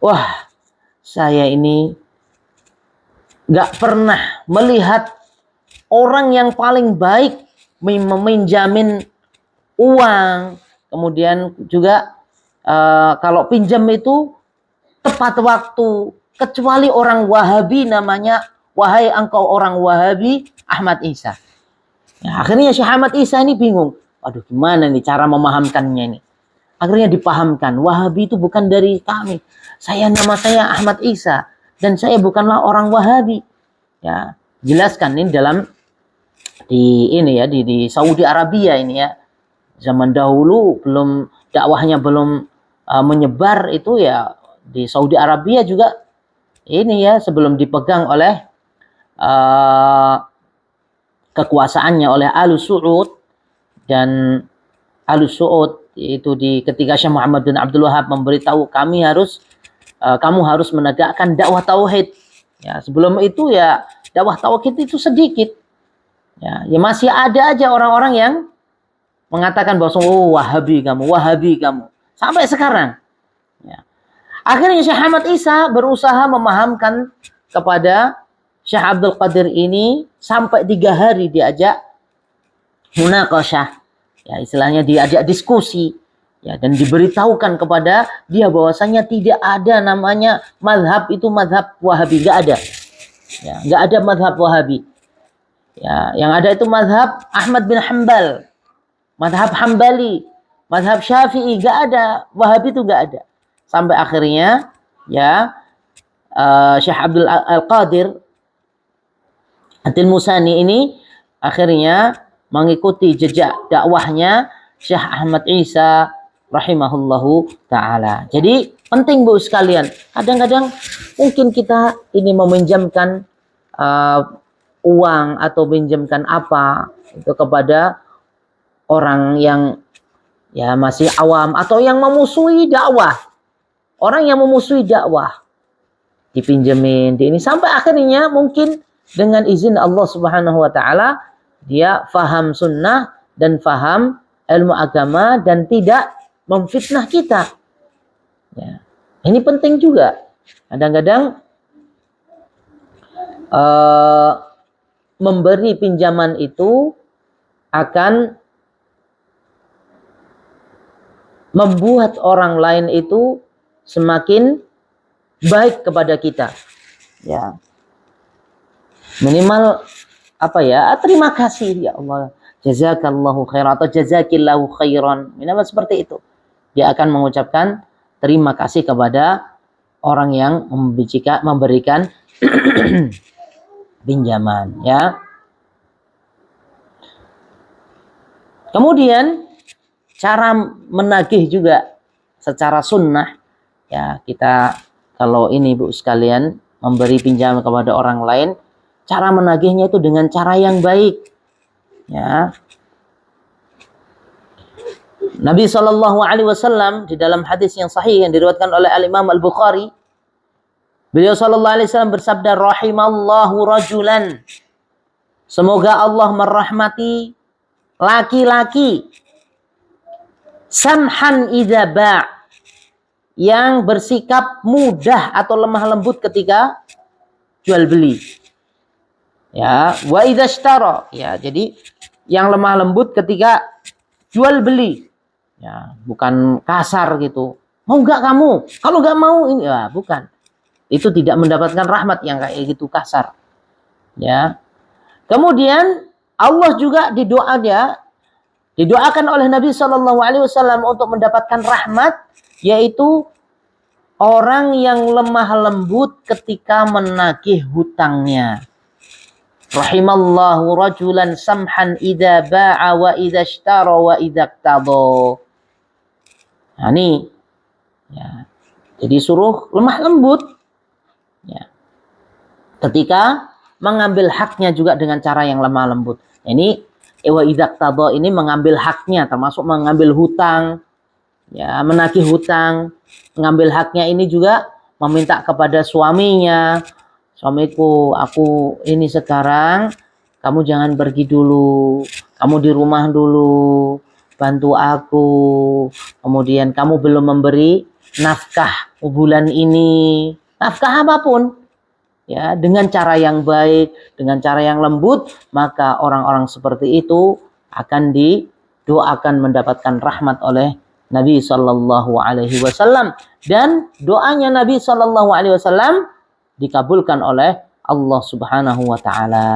wah, saya ini nggak pernah melihat orang yang paling baik meminjamin uang, kemudian juga kalau pinjam itu tepat waktu, kecuali orang Wahabi namanya, wahai engkau orang Wahabi, Ahmad Isa. Ya, akhirnya Syekh Ahmad Isa ini bingung, aduh, gimana nih cara memahamkannya ini. Akhirnya dipahamkan, Wahabi itu bukan dari kami. Nama saya Ahmad Isa, dan saya bukanlah orang Wahabi. Ya, jelaskan ini di Saudi Arabia ini, ya. Zaman dahulu dakwahnya belum menyebar itu, ya, di Saudi Arabia juga ini, ya, sebelum dipegang oleh kekuasaannya oleh Al Saud, dan Al Saud itu ketika Syekh Muhammad bin Abdul Wahab memberitahu kamu harus menegakkan dakwah tauhid. Ya, sebelum itu, ya, dakwah tauhid itu sedikit. Ya, masih ada aja orang-orang yang mengatakan bahwa Wahabi kamu. Sampai sekarang. Ya. Akhirnya Syekh Ahmad Isa berusaha memahamkan kepada Syekh Abdul Qadir ini, sampai 3 hari diajak munaqasyah. Ya, istilahnya diajak diskusi. Ya, dan diberitahukan kepada dia bahwasanya tidak ada namanya mazhab itu mazhab Wahabi, nggak ada. Ya, nggak ada mazhab Wahabi. Ya, yang ada itu mazhab Ahmad bin Hanbal, mazhab Hambali, mazhab Syafi'i, nggak ada. Wahabi itu nggak ada. Sampai akhirnya, ya, Syekh Abdul Qadir At-Tilmusani ini akhirnya mengikuti jejak dakwahnya Syekh Ahmad Isa rahimahullahu ta'ala. Jadi penting Bu sekalian, kadang-kadang mungkin kita ini meminjamkan uang atau pinjamkan apa itu kepada orang yang, ya, masih awam atau yang memusuhi dakwah. Orang yang memusuhi dakwah dipinjemin ini, sampai akhirnya mungkin dengan izin Allah Subhanahu wa Ta'ala dia faham sunnah dan faham ilmu agama dan tidak memfitnah kita. Ya. Ini penting juga. Kadang-kadang memberi pinjaman itu akan membuat orang lain itu semakin baik kepada kita. Ya. Minimal apa ya? Terima kasih ya Allah. Jazakallahu khairan atau jazakillahu khairan. Minimal seperti itu. Dia akan mengucapkan terima kasih kepada orang yang memberikan pinjaman, ya. Kemudian cara menagih juga secara sunnah, ya. Kita kalau ini Bu sekalian memberi pinjaman kepada orang lain, cara menagihnya itu dengan cara yang baik, ya. Nabi Shallallahu Alaihi Wasallam di dalam hadis yang sahih yang diriwayatkan oleh Al Imam Al Bukhari, beliau Shallallahu Alaihi Wasallam bersabda, rahimallahu rajulan, semoga Allah merahmati laki-laki samhan idza ba', yang bersikap mudah atau lemah lembut ketika jual beli, ya. Wa idza ishtara, ya, jadi yang lemah lembut ketika jual beli, ya, bukan kasar gitu. Mau nggak kamu? Kalau nggak mau ini, ya, bukan. Itu tidak mendapatkan rahmat yang kayak gitu kasar, ya. Kemudian Allah juga didoakan oleh Nabi Shallallahu Alaihi Wasallam untuk mendapatkan rahmat, yaitu orang yang lemah lembut ketika menagih hutangnya. Rahimallahu rajulan samhan idza ba'a wa idza ishtara wa idza iqtada. Nah, ini, ya. Jadi suruh lemah lembut, ya. Ketika mengambil haknya juga dengan cara yang lemah lembut. Ini wa idza iqtada ini mengambil haknya, termasuk mengambil hutang, ya, menagih hutang. Mengambil haknya ini juga meminta kepada suaminya, suamiku, aku ini sekarang, kamu jangan pergi dulu, kamu di rumah dulu, bantu aku. Kemudian kamu belum memberi nafkah bulan ini, nafkah apapun, ya, dengan cara yang baik, dengan cara yang lembut, maka orang-orang seperti itu akan didoakan mendapatkan rahmat oleh Nabi Shallallahu Alaihi Wasallam, dan doanya Nabi Shallallahu Alaihi Wasallam dikabulkan oleh Allah Subhanahu Wa Taala.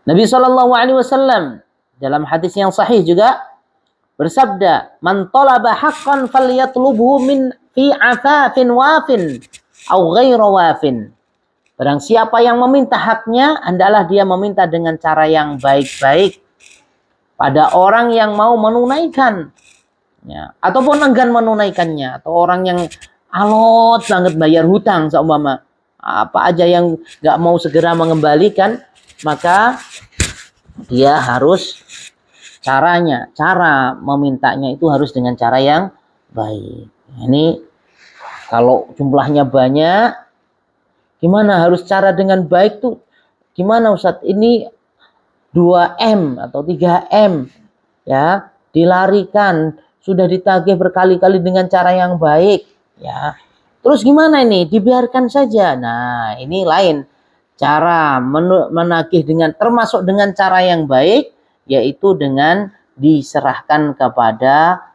Nabi Shallallahu Alaihi Wasallam dalam hadis yang sahih juga bersabda, "Man talaba haqqan falyatlubhu min fi afafin wafin au ghairu wafin." Barang siapa yang meminta haknya, hendaklah dia meminta dengan cara yang baik-baik pada orang yang mau menunaikan, ya, ataupun enggan menunaikannya, atau orang yang alot banget bayar hutang seumpama, apa aja yang nggak mau segera mengembalikan, maka dia harus cara memintanya itu harus dengan cara yang baik. Ini kalau jumlahnya banyak, gimana harus cara dengan baik tuh? Gimana Ustadz? Ini 2M atau 3M, ya, dilarikan, sudah ditagih berkali-kali dengan cara yang baik, ya. Terus gimana ini? Dibiarkan saja. Nah, ini lain. Cara menagih dengan termasuk dengan cara yang baik, yaitu dengan diserahkan kepada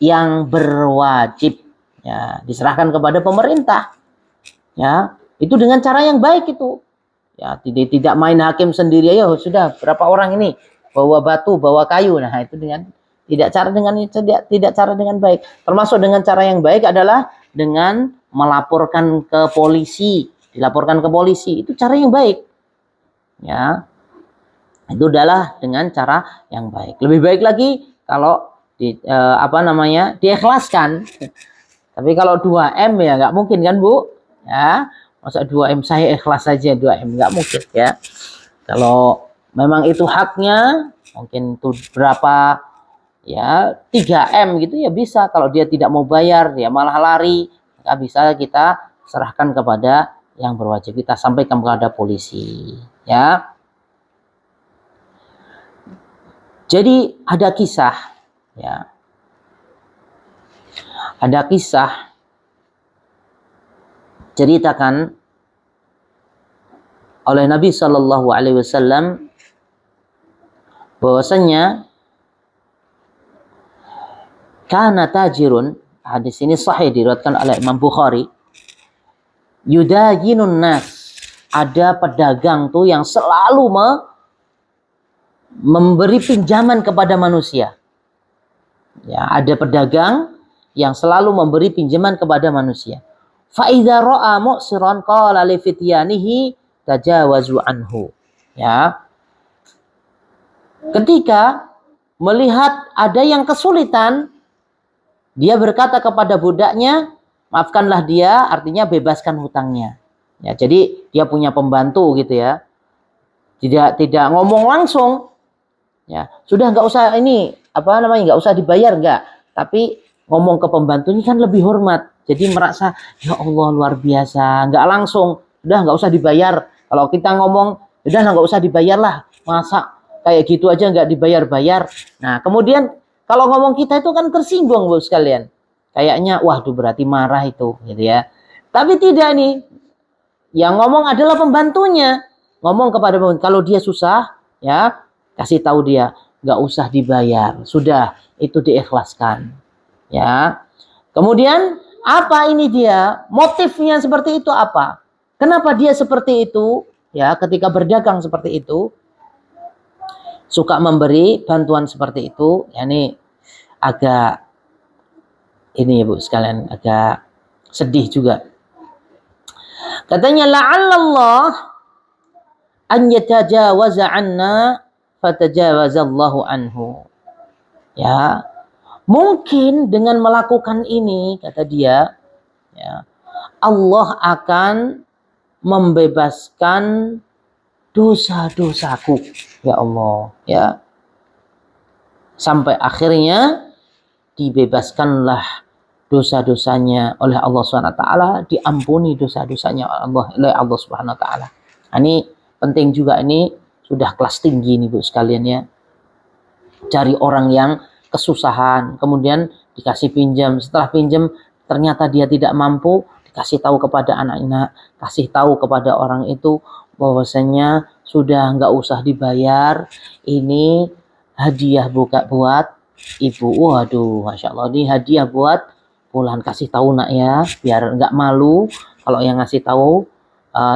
yang berwajib, ya, diserahkan kepada pemerintah, ya. Itu dengan cara yang baik itu. Ya, tidak main hakim sendiri, ya sudah berapa orang ini bawa batu, bawa kayu. Nah, itu dengan tidak cara dengan baik. Termasuk dengan cara yang baik adalah dengan melaporkan ke polisi, dilaporkan ke polisi. Itu cara yang baik. Ya. Itu adalah dengan cara yang baik. Lebih baik lagi kalau diikhlaskan. Tapi kalau 2M ya nggak mungkin kan, Bu? Ya. Masa 2M saya ikhlas saja 2M, nggak mungkin, ya. Kalau memang itu haknya, mungkin itu berapa, ya 3M gitu ya bisa. Kalau dia tidak mau bayar, dia malah lari, maka bisa kita serahkan kepada yang berwajib, kita sampaikan kepada polisi, ya. Jadi ada kisah, ya. Ada kisah ceritakan oleh Nabi Shallallahu Alaihi Wasallam bahwasanya Kana tajirun, hadis ini sahih diriwayatkan oleh Imam Bukhari. Yudayinun nas, ada pedagang tuh yang selalu memberi pinjaman kepada manusia. Ya, ada pedagang yang selalu memberi pinjaman kepada manusia. Fa idza ra'a mu'siran qala li fityanihi tajawazu anhu. Ya. Ketika melihat ada yang kesulitan, dia berkata kepada budaknya, maafkanlah dia, artinya bebaskan hutangnya. Ya, jadi dia punya pembantu gitu ya. Tidak ngomong langsung. Ya, sudah nggak usah ini nggak usah dibayar nggak. Tapi ngomong ke pembantunya kan lebih hormat. Jadi merasa ya Allah luar biasa. Nggak langsung, udah nggak usah dibayar. Kalau kita ngomong, udah nggak usah dibayar lah. Masa kayak gitu aja nggak dibayar-bayar. Nah kemudian kalau ngomong kita itu kan tersinggung Bu sekalian. Kayaknya waduh berarti marah itu gitu ya. Tapi tidak nih. Yang ngomong adalah pembantunya. Ngomong kepada pembantu, kalau dia susah ya kasih tahu dia nggak usah dibayar. Sudah itu diikhlaskan. Ya. Kemudian apa ini dia? Motifnya seperti itu apa? Kenapa dia seperti itu? Ya, ketika berdagang seperti itu suka memberi bantuan seperti itu, ya ini agak ini ya Bu sekalian, agak sedih juga. Katanya la'allallah an yatajawaza anna fatajawazallahu anhu. Ya, mungkin dengan melakukan ini kata dia, ya, Allah akan membebaskan dosa-dosaku, ya Allah, ya. Sampai akhirnya dibebaskanlah dosa-dosanya oleh Allah Subhanahu wa taala, diampuni dosa-dosanya oleh Allah Subhanahu wa taala. Ini penting juga, ini sudah kelas tinggi nih Bu sekalian ya. Cari orang yang kesusahan, kemudian dikasih pinjam, setelah pinjam ternyata dia tidak mampu, dikasih tahu kepada anak-anak, kasih tahu kepada orang itu bahwasanya sudah nggak usah dibayar, ini hadiah buat ibu. Waduh, masya Allah, ini hadiah buat Fulan, kasih tahu nak ya, biar nggak malu kalau yang ngasih tahu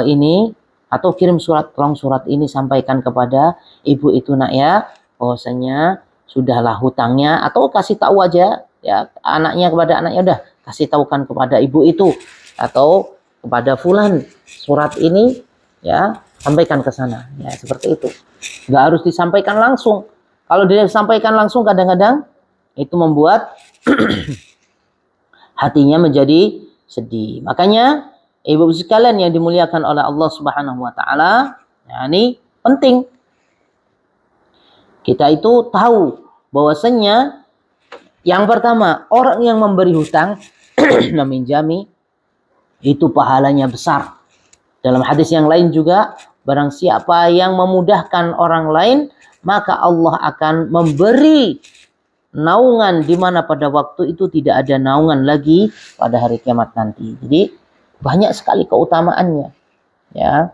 ini, atau kirim surat, tolong surat ini sampaikan kepada ibu itu nak ya, bahwasanya sudahlah hutangnya, atau kasih tahu aja ya anaknya kepada anaknya, udah kasih tahukan kepada ibu itu atau kepada Fulan surat ini ya, sampaikan ke sana ya, seperti itu. Nggak harus disampaikan langsung. Kalau dia sampaikan langsung kadang-kadang itu membuat hatinya menjadi sedih. Makanya ibu sekalian yang dimuliakan oleh Allah Subhanahu wa taala, ya, ini penting. Kita itu tahu bahwasanya yang pertama, orang yang memberi hutang meminjami itu pahalanya besar. Dalam hadis yang lain juga, barang siapa yang memudahkan orang lain, maka Allah akan memberi naungan di mana pada waktu itu tidak ada naungan lagi pada hari kiamat nanti. Jadi banyak sekali keutamaannya. Ya.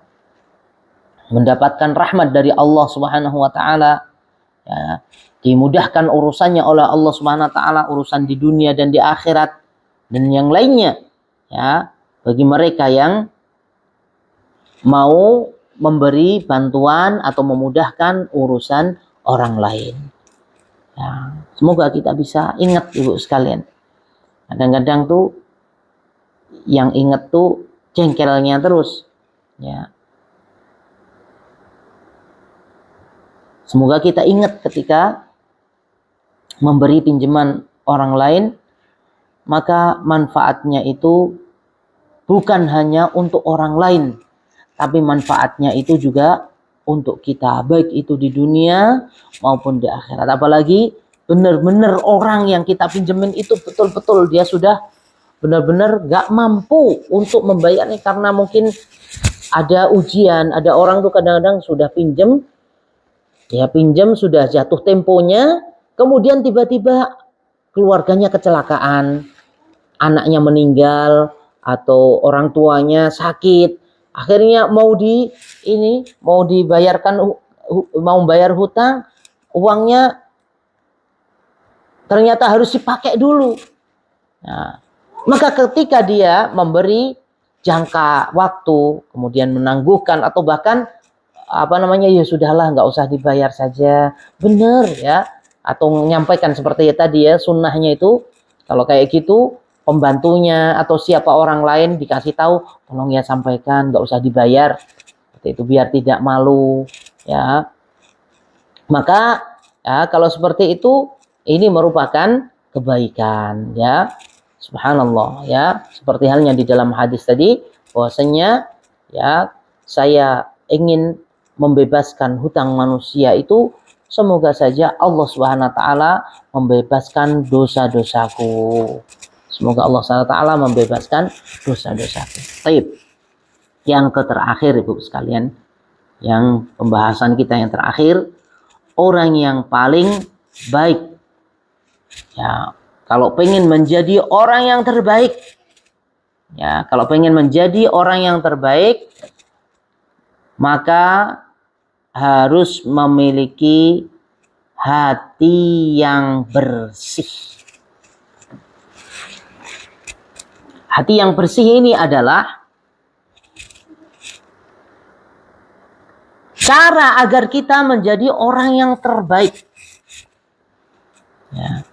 Mendapatkan rahmat dari Allah Subhanahu wa taala. Ya. Dimudahkan urusannya oleh Allah Subhanahu wa taala, urusan di dunia dan di akhirat dan yang lainnya. Ya, bagi mereka yang mau memberi bantuan atau memudahkan urusan orang lain. Ya, semoga kita bisa ingat ibu sekalian. Kadang-kadang tuh yang ingat tuh jengkelnya terus. Ya. Semoga kita ingat ketika memberi pinjaman orang lain, maka manfaatnya itu bukan hanya untuk orang lain, tapi manfaatnya itu juga untuk kita, baik itu di dunia maupun di akhirat. Apalagi benar-benar orang yang kita pinjemin itu betul-betul dia sudah benar-benar gak mampu untuk membayarnya karena mungkin ada ujian. Ada orang tuh kadang-kadang sudah pinjam, ya pinjam sudah jatuh temponya, kemudian tiba-tiba keluarganya kecelakaan, anaknya meninggal atau orang tuanya sakit. Akhirnya mau dibayarkan, mau bayar hutang, uangnya ternyata harus dipakai dulu. Nah, maka ketika dia memberi jangka waktu, kemudian menangguhkan atau bahkan ya sudahlah nggak usah dibayar saja, benar ya, atau menyampaikan seperti tadi ya, sunnahnya itu kalau kayak gitu pembantunya atau siapa orang lain dikasih tahu, tolong ya sampaikan nggak usah dibayar, seperti itu biar tidak malu ya. Maka ya kalau seperti itu ini merupakan kebaikan ya. Subhanallah ya, seperti halnya di dalam hadis tadi bahwasanya ya saya ingin membebaskan hutang manusia itu, semoga saja Allah Subhanahu wa taala membebaskan dosa-dosaku. Semoga Allah Subhanahu wa taala membebaskan dosa-dosaku. Baik. Yang terakhir Ibu sekalian, yang pembahasan kita yang terakhir, orang yang paling baik. Ya, kalau pengen menjadi orang yang terbaik, ya, kalau pengen menjadi orang yang terbaik, maka harus memiliki hati yang bersih. Hati yang bersih ini adalah cara agar kita menjadi orang yang terbaik. Ya.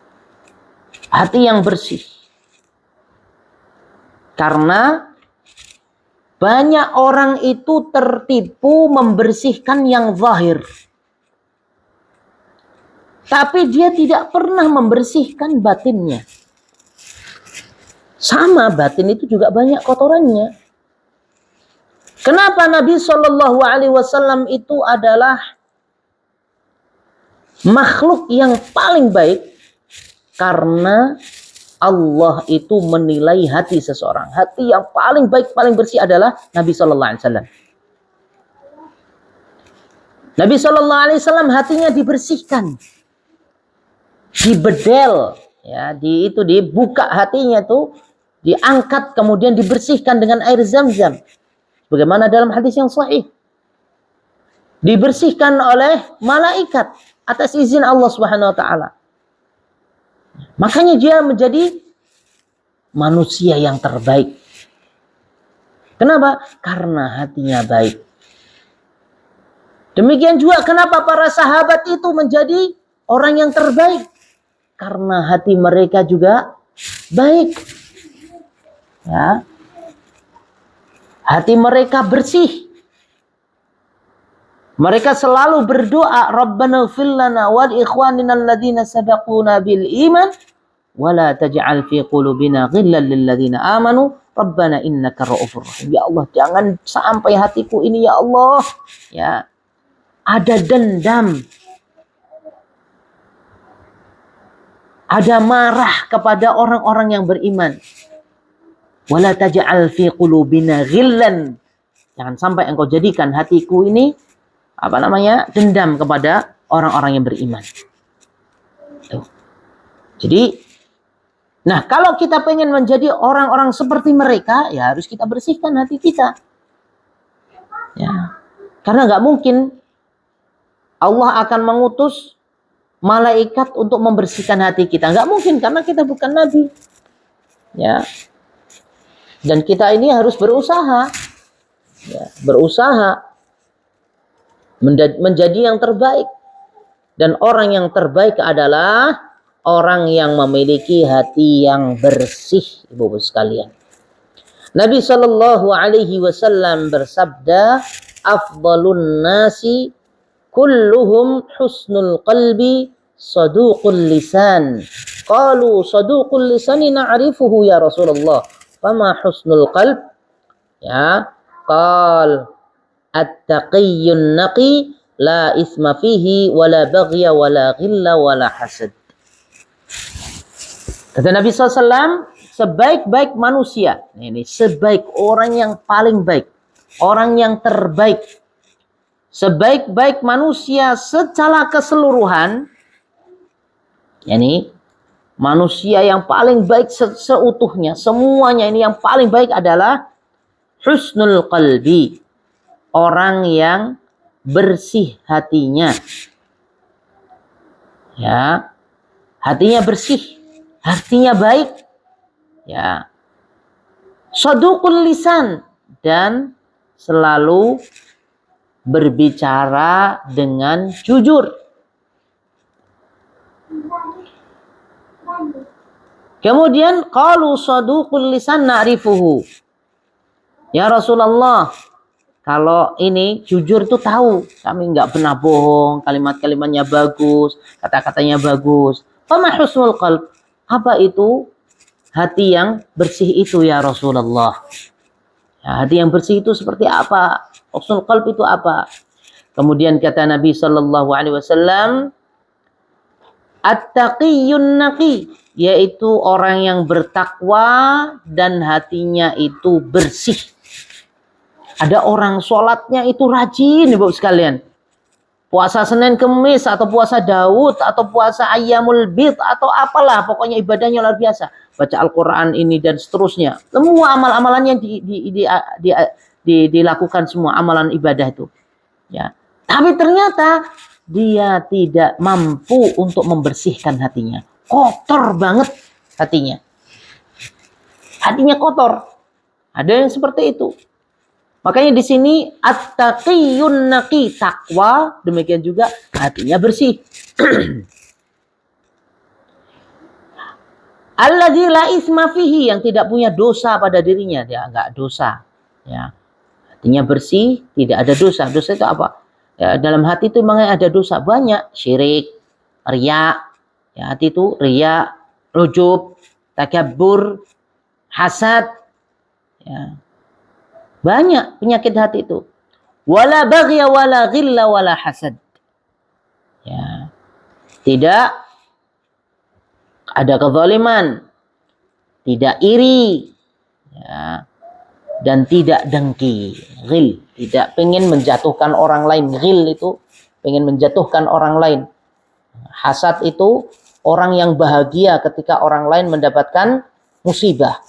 Hati yang bersih. Karena banyak orang itu tertipu membersihkan yang zahir. Tapi dia tidak pernah membersihkan batinnya. Sama, batin itu juga banyak kotorannya. Kenapa Nabi Shallallahu Alaihi Wasallam itu adalah makhluk yang paling baik? Karena Allah itu menilai hati seseorang. Hati yang paling baik, paling bersih adalah Nabi Shallallahu Alaihi Wasallam. Nabi Shallallahu Alaihi Wasallam hatinya dibersihkan, dibedel, ya, dibuka hatinya tuh, diangkat kemudian dibersihkan dengan air zam-zam. Bagaimana dalam hadis yang sahih, dibersihkan oleh malaikat atas izin Allah Subhanahu Wa Taala. Makanya dia menjadi manusia yang terbaik. Kenapa? Karena hatinya baik. Demikian juga kenapa para sahabat itu menjadi orang yang terbaik. Karena hati mereka juga baik. Ya. Hati mereka bersih. Mereka selalu berdoa, Rabbana ighfir lana wal ikhwanina alladhina sabaquna bil iman wa la taj'al fi qulubina ghillan lil ladzina amanu Rabbana innaka ra'ufur rahim. Ya Allah, jangan sampai hatiku ini ya Allah, ya, ada dendam, ada marah kepada orang-orang yang beriman. Wa la taj'al fi qulubina ghillan. Jangan sampai engkau jadikan hatiku ini dendam kepada orang-orang yang beriman. Tuh. Jadi, nah kalau kita pengen menjadi orang-orang seperti mereka, ya harus kita bersihkan hati kita. Ya, karena nggak mungkin Allah akan mengutus malaikat untuk membersihkan hati kita. Nggak mungkin, karena kita bukan nabi. Ya, dan kita ini harus berusaha, ya, berusaha menjadi yang terbaik. Dan orang yang terbaik adalah orang yang memiliki hati yang bersih, Ibu sekalian. Nabi Shallallahu Alaihi Wasallam bersabda, "Afdalun nasi kulluhum husnul qalbi, saduqul lisan." Qalu saduqul lisani na'rifuhu ya Rasulullah. Fama husnul qalb? Ya, qal at-taqiyyun naqi la isma fihi wala baghya wala ghilla wala hasad. Kata Nabi SAW, sebaik-baik manusia, ini sebaik orang yang paling baik, orang yang terbaik, sebaik-baik manusia secara keseluruhan, ini manusia yang paling baik seutuhnya, semuanya ini yang paling baik adalah husnul qalbi, orang yang bersih hatinya. Ya. hatinya bersih, hatinya baik, ya. Shadiqul lisan, dan selalu berbicara dengan jujur. Kemudian qalu shadiqul lisan na'rifuhu. Ya Rasulullah, kalau ini jujur itu tahu, kami nggak pernah bohong, kalimat-kalimatnya bagus, kata-katanya bagus. Fama husnul qalb? Apa itu hati yang bersih itu ya Rasulullah? Ya, hati yang bersih itu seperti apa? Husnul qalb itu apa? Kemudian kata Nabi Shallallahu Alaihi Wasallam, at-taqiyyun naqi, yaitu orang yang bertakwa dan hatinya itu bersih. Ada orang sholatnya itu rajin, Ibu sekalian. Puasa Senin Kemis, atau puasa Daud, atau puasa Ayyamul Bid, atau apalah, pokoknya ibadahnya luar biasa. Baca Al-Quran ini dan seterusnya. Semua amal-amalannya dilakukan, semua amalan ibadah itu. Ya. Tapi ternyata dia tidak mampu untuk membersihkan hatinya. Kotor banget hatinya. Hatinya kotor. Ada yang seperti itu. Makanya di sini at-taqiyyun naqi, takwa, demikian juga hatinya bersih. Alladzi la isma fihi, yang tidak punya dosa pada dirinya, dia enggak dosa. Ya. Hatinya bersih, tidak ada dosa. Dosa itu apa? Ya, dalam hati itu memang ada dosa banyak, syirik, riya. Ya, hati itu riya, ujub, takabbur, hasad. Ya. Banyak penyakit hati itu. Wala baghya wala ghilla wala hasad. Ya. Tidak ada kezaliman, tidak iri, ya, dan tidak dengki. Ghil, tidak pengen menjatuhkan orang lain. Ghil itu pengen menjatuhkan orang lain. Hasad itu orang yang bahagia ketika orang lain mendapatkan musibah.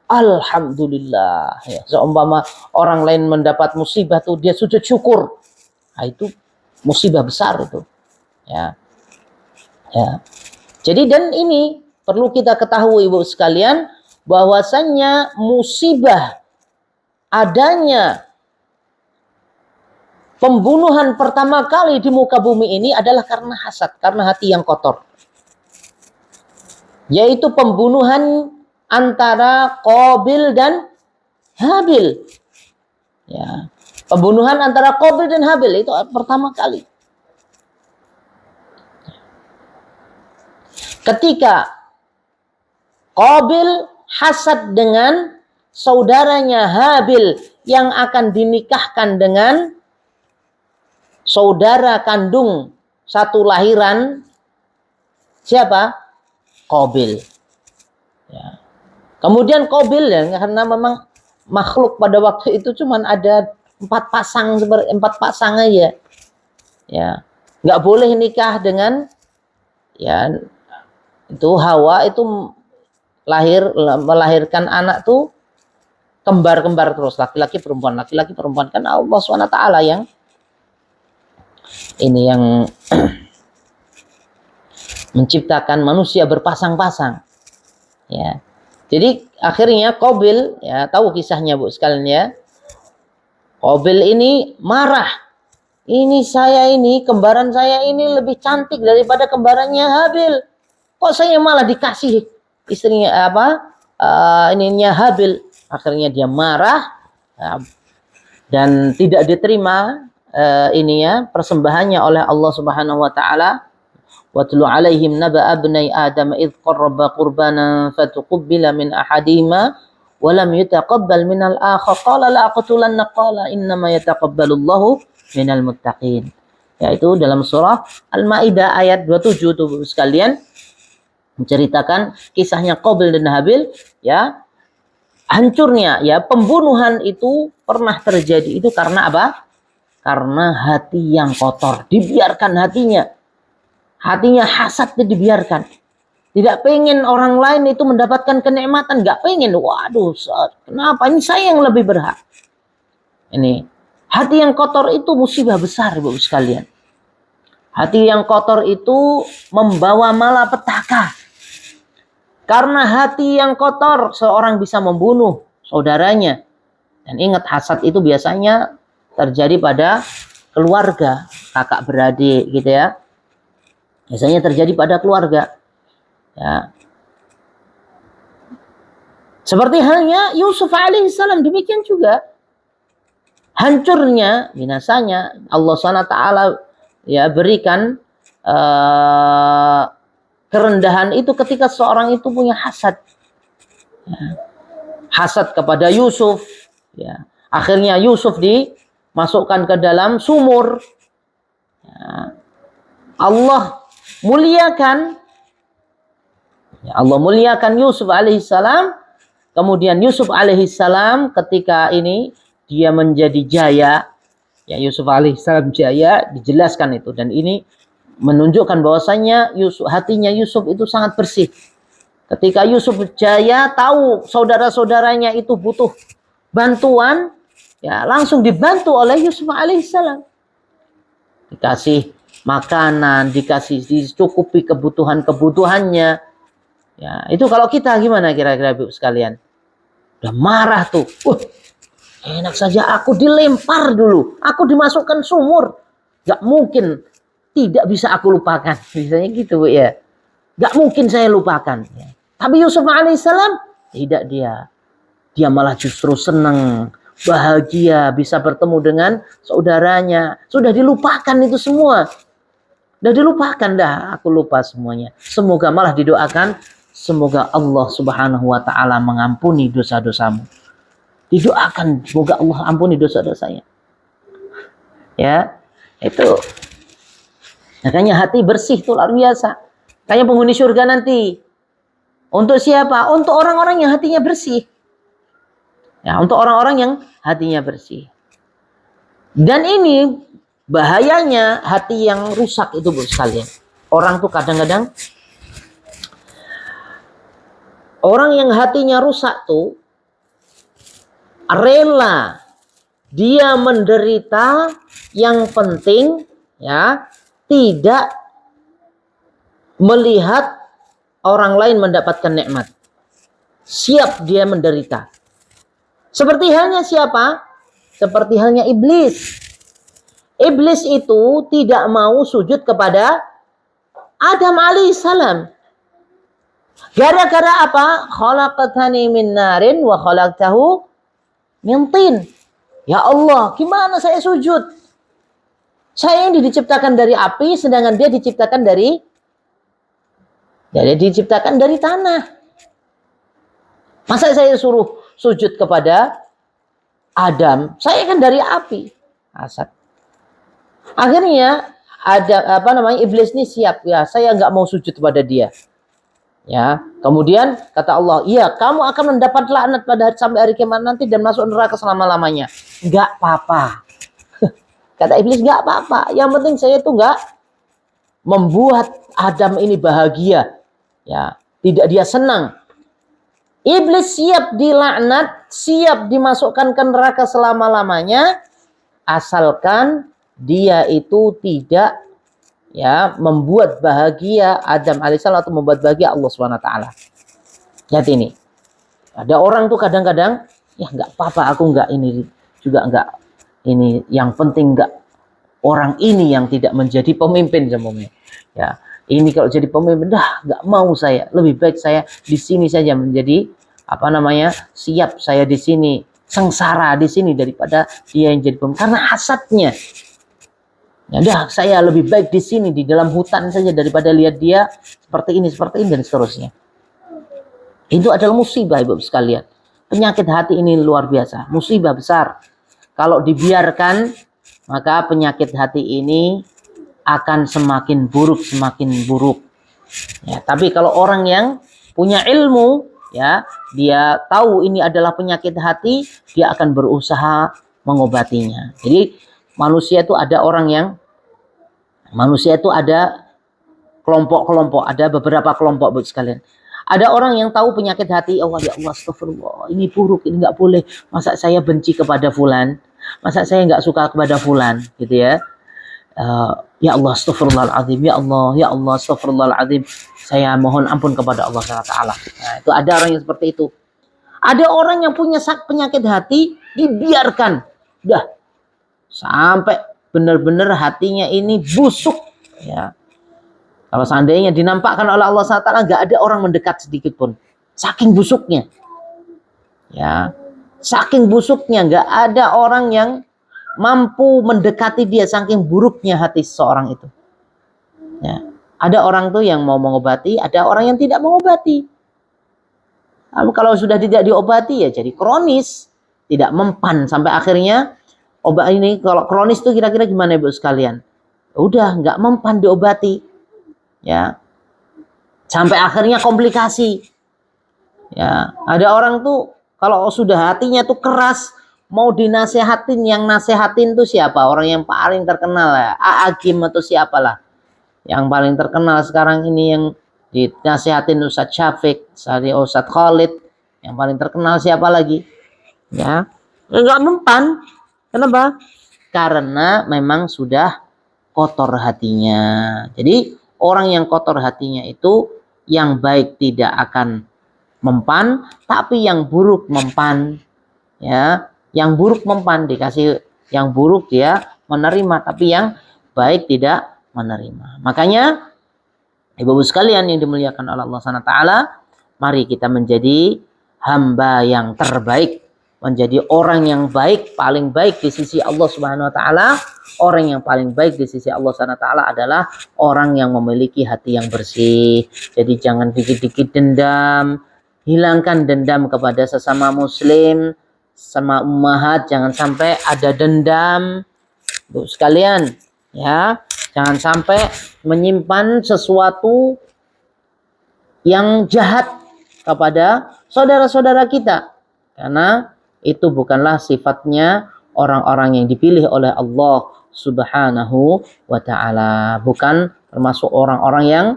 Alhamdulillah, ya, seumpama orang lain mendapat musibah tuh dia sujud syukur. Nah, itu musibah besar itu. Ya. Ya. Jadi dan ini perlu kita ketahui Ibu sekalian, bahwasannya musibah adanya pembunuhan pertama kali di muka bumi ini adalah karena hasad, karena hati yang kotor. Yaitu pembunuhan antara Qabil dan Habil. Ya. Pembunuhan antara Qabil dan Habil itu pertama kali. Ketika Qabil hasad dengan saudaranya Habil yang akan dinikahkan dengan saudara kandung satu lahiran, siapa? Qabil. Ya. Kemudian Qabil, ya, karena memang makhluk pada waktu itu cuma ada 4 pasang aja. Ya, nggak boleh nikah dengan, ya, itu Hawa itu melahirkan anak tuh kembar-kembar terus, laki-laki perempuan kan Allah SWT yang ini yang menciptakan manusia berpasang-pasang. Ya. Jadi akhirnya Qabil, ya, tahu kisahnya Bu sekalian ya. Qabil ini marah. Ini kembaran saya ini lebih cantik daripada kembarannya Habil. Kok saya malah dikasih istrinya ininya Habil. Akhirnya dia marah, ya, dan tidak diterima persembahannya oleh Allah Subhanahu wa taala. Watlu alaihim naba abnai adam idh qarraba qurbana fatuqbila min ahadihima wa lam yutaqabbal min al-akhar qala la aqtulanna qala innama yataqabbalullahu minal muttaqin. Yaitu dalam surah Al-Maidah ayat 27 tuh sekalian, menceritakan kisahnya Qabil dan Habil, ya. Hancurnya, ya, pembunuhan itu pernah terjadi itu karena apa? Karena hati yang kotor, dibiarkan hatinya. Hatinya hasad itu dibiarkan. Tidak pengen orang lain itu mendapatkan kenikmatan. Nggak pengen. Waduh, kenapa? Ini saya yang lebih berhak. Ini. Hati yang kotor itu musibah besar, Ibu sekalian. Hati yang kotor itu membawa malapetaka. Karena hati yang kotor, seorang bisa membunuh saudaranya. Dan ingat, hasad itu biasanya terjadi pada keluarga, kakak beradik gitu ya. Biasanya terjadi pada keluarga. Ya. Seperti halnya Yusuf alaihissalam, demikian juga. Hancurnya, binasanya Allah SWT ya berikan kerendahan itu ketika seorang itu punya hasad. Ya. Hasad kepada Yusuf. Ya. Akhirnya Yusuf dimasukkan ke dalam sumur. Ya. Allah muliakan. Ya, Allah muliakan Yusuf alaihissalam. Kemudian Yusuf alaihissalam ketika ini dia menjadi jaya. Ya, Yusuf alaihissalam jaya, dijelaskan itu. Dan ini menunjukkan bahwasanya hatinya Yusuf itu sangat bersih. Ketika Yusuf jaya, tahu saudara-saudaranya itu butuh bantuan, ya langsung dibantu oleh Yusuf alaihissalam. Dikasih makanan, dicukupi kebutuhannya. Ya, itu kalau kita gimana kira-kira Ibu sekalian? Udah marah tuh. Enak saja aku dilempar dulu. Aku dimasukkan sumur. Gak mungkin. Tidak bisa aku lupakan. Misalnya gitu Bu ya. Gak mungkin saya lupakan. Ya. Tapi Yusuf alaihissalam tidak dia. Dia malah justru senang. Bahagia bisa bertemu dengan saudaranya. Sudah dilupakan itu semua. Sudah dilupakan dah. Aku lupa semuanya. Semoga malah didoakan. Semoga Allah Subhanahu wa ta'ala mengampuni dosa-dosamu. Didoakan semoga Allah ampuni dosa-dosanya. Ya, itu. Makanya hati bersih itu luar biasa. Kayak penghuni surga nanti. Untuk siapa? Untuk orang-orang yang hatinya bersih. Ya, untuk orang-orang yang hatinya bersih. Dan ini bahayanya hati yang rusak itu Bu sekalian. Orang tuh kadang-kadang orang yang hatinya rusak tuh rela dia menderita, yang penting ya tidak melihat orang lain mendapatkan nikmat. Siap dia menderita. Seperti halnya siapa? Seperti halnya iblis. Iblis itu tidak mau sujud kepada Adam alaihissalam. Gara-gara apa? Khalaqtani min narin wa khalaqtahu min tin. Ya Allah, gimana saya sujud? Saya ini diciptakan dari api, sedangkan dia diciptakan dari tanah. Masa saya suruh sujud kepada Adam? Saya kan dari api. Hasad. Akhirnya ada iblis ini siap ya, saya nggak mau sujud kepada dia. Ya, kemudian kata Allah, iya kamu akan mendapat laknat sampai hari kiamat nanti dan masuk neraka selama-lamanya. Enggak apa-apa. Kata iblis, enggak apa-apa. Yang penting saya tuh enggak membuat Adam ini bahagia. Ya, tidak dia senang. Iblis siap dilaknat, siap dimasukkan ke neraka selama-lamanya asalkan dia itu tidak ya membuat bahagia Adam alaihissalam atau membuat bahagia Allah SWT. Lihat ini. Ada orang tuh kadang-kadang ya nggak apa-apa, aku nggak ini juga nggak ini, yang penting nggak orang ini yang tidak menjadi pemimpin semuanya. Ya, ini kalau jadi pemimpin dah nggak mau saya, lebih baik saya di sini saja menjadi siap saya di sini sengsara di sini daripada dia yang jadi pemimpin karena hasadnya. Ya dah, saya lebih baik di sini di dalam hutan saja daripada lihat dia seperti ini dan seterusnya. Itu adalah musibah Ibu sekalian. Penyakit hati ini luar biasa, musibah besar. Kalau dibiarkan, maka penyakit hati ini akan semakin buruk. Ya, tapi kalau orang yang punya ilmu, ya, dia tahu ini adalah penyakit hati, dia akan berusaha mengobatinya. Jadi manusia itu ada kelompok-kelompok, ada beberapa kelompok buat sekalian. Ada orang yang tahu penyakit hati, oh ya Allah, astagfirullah, ini buruk, ini nggak boleh. Masa saya benci kepada fulan, masa saya nggak suka kepada fulan, gitu ya. Ya Allah, astagfirullahaladzim, ya Allah, astagfirullahaladzim. Saya mohon ampun kepada Allah SWT. Nah, itu ada orang yang seperti itu. Ada orang yang punya penyakit hati, dibiarkan. Udah, sampai benar-benar hatinya ini busuk. Ya. Kalau seandainya dinampakkan oleh Allah SWT, nggak ada orang mendekat sedikit pun. Saking busuknya. Ya, saking busuknya, nggak ada orang yang mampu mendekati dia, saking buruknya hati seseorang itu. Ya. Ada orang tuh yang mau mengobati, ada orang yang tidak mengobati. Lalu kalau sudah tidak diobati ya jadi kronis, tidak mempan sampai akhirnya obat ini. Kalau kronis tuh kira-kira gimana Ibu sekalian? Udah nggak mempan diobati, ya, sampai akhirnya komplikasi. Ya, ada orang tuh kalau sudah hatinya tuh keras, mau dinasehatin, yang nasehatin tuh siapa? Orang yang paling terkenal ya, A'agim atau siapalah. Yang paling terkenal sekarang ini yang dinasehatin Ustadz Syafiq, Ustadz Khalid. Yang paling terkenal siapa lagi? Ya, nggak mempan. Kenapa? Karena memang sudah kotor hatinya. Jadi orang yang kotor hatinya itu yang baik tidak akan mempan, tapi yang buruk mempan. Ya, yang buruk mempan, dikasih yang buruk dia menerima, tapi yang baik tidak menerima. Makanya ibu-ibu sekalian yang dimuliakan oleh Allah SWT, mari kita menjadi hamba yang terbaik, menjadi orang yang baik, paling baik di sisi Allah Subhanahu wa taala. Orang yang paling baik di sisi Allah Subhanahu wa taala adalah orang yang memiliki hati yang bersih. Jadi jangan dikit-dikit dendam, hilangkan dendam kepada sesama muslim, sama ummahat, jangan sampai ada dendam. Bu sekalian, ya, jangan sampai menyimpan sesuatu yang jahat kepada saudara-saudara kita, karena itu bukanlah sifatnya orang-orang yang dipilih oleh Allah Subhanahu wa ta'ala. Bukan termasuk orang-orang yang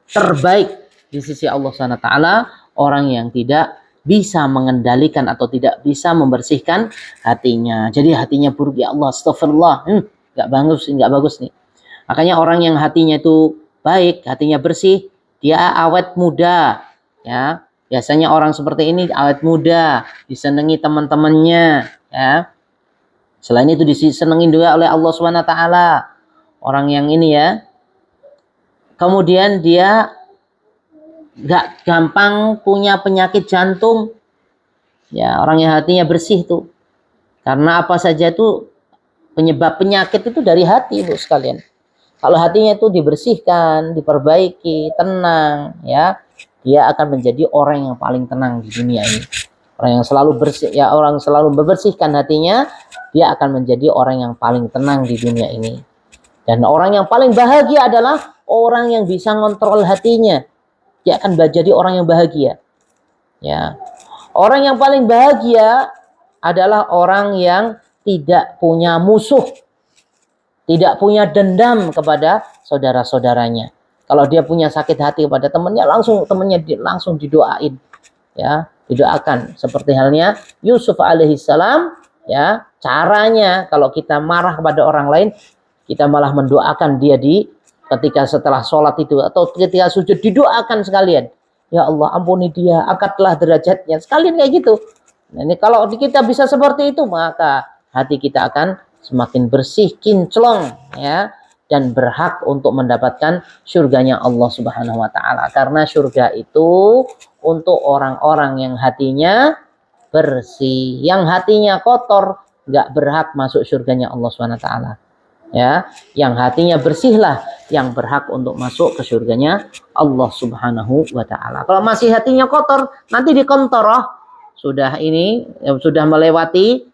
terbaik di sisi Allah Subhanahu wa ta'ala, orang yang tidak bisa mengendalikan atau tidak bisa membersihkan hatinya. Jadi hatinya buruk, ya Allah, astagfirullah, nggak bagus nih. Makanya orang yang hatinya itu baik, hatinya bersih, dia awet muda, ya. Biasanya orang seperti ini awet muda, disenangi teman-temannya, ya. Selain itu disenangi juga oleh Allah Subhanahu wa taala. Orang yang ini ya. Kemudian dia gak gampang punya penyakit jantung. Ya, orang yang hatinya bersih tuh. Karena apa saja itu penyebab penyakit itu dari hati, Bu sekalian. Kalau hatinya itu dibersihkan, diperbaiki, tenang, ya, dia akan menjadi orang yang paling tenang di dunia ini. Orang yang selalu bersih, ya, orang selalu membersihkan hatinya, dia akan menjadi orang yang paling tenang di dunia ini. Dan orang yang paling bahagia adalah orang yang bisa ngontrol hatinya. Dia akan jadi orang yang bahagia. Ya. Orang yang paling bahagia adalah orang yang tidak punya musuh, tidak punya dendam kepada saudara-saudaranya. Kalau dia punya sakit hati kepada temannya, temannya langsung didoain, ya, didoakan. Seperti halnya Yusuf alaihissalam, ya, caranya kalau kita marah kepada orang lain, kita malah mendoakan dia ketika setelah sholat itu atau ketika sujud, didoakan sekalian. Ya Allah, ampuni dia, angkatlah derajatnya. Sekalian kayak gitu. Nah, ini kalau kita bisa seperti itu, maka hati kita akan semakin bersih, kinclong, ya, dan berhak untuk mendapatkan surganya Allah Subhanahu wa taala. Karena surga itu untuk orang-orang yang hatinya bersih. Yang hatinya kotor nggak berhak masuk surganya Allah Subhanahu wa taala. Ya, yang hatinya bersihlah yang berhak untuk masuk ke surganya Allah Subhanahu wa taala. Kalau masih hatinya kotor, nanti dikontor, sudah melewati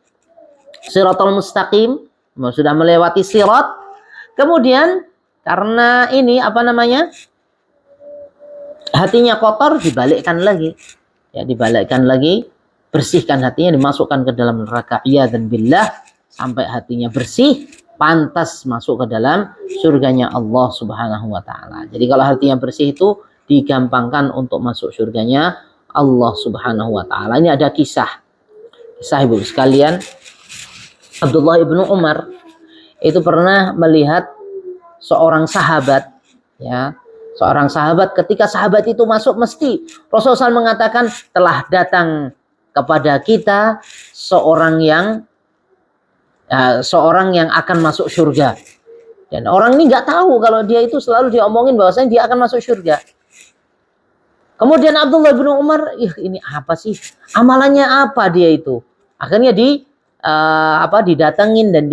Shiratal Mustaqim, sudah melewati sirat. Kemudian karena ini hatinya kotor, dibalikkan lagi. Ya, dibalikkan lagi, bersihkan hatinya, dimasukkan ke dalam neraka. Iyadzan billah, sampai hatinya bersih, pantas masuk ke dalam surganya Allah Subhanahu wa taala. Jadi kalau hatinya bersih itu digampangkan untuk masuk surganya Allah Subhanahu wa taala. Ini ada kisah Ibu sekalian. Abdullah ibnu Umar itu pernah melihat seorang sahabat, ya, seorang sahabat, ketika sahabat itu masuk mesti Rasulullah SAW mengatakan telah datang kepada kita seorang yang akan masuk surga. Dan orang ini nggak tahu kalau dia itu selalu diomongin bahwasanya dia akan masuk surga. Kemudian Abdullah bin Umar, ini apa sih? Amalannya apa dia itu? Akhirnya didatengin dan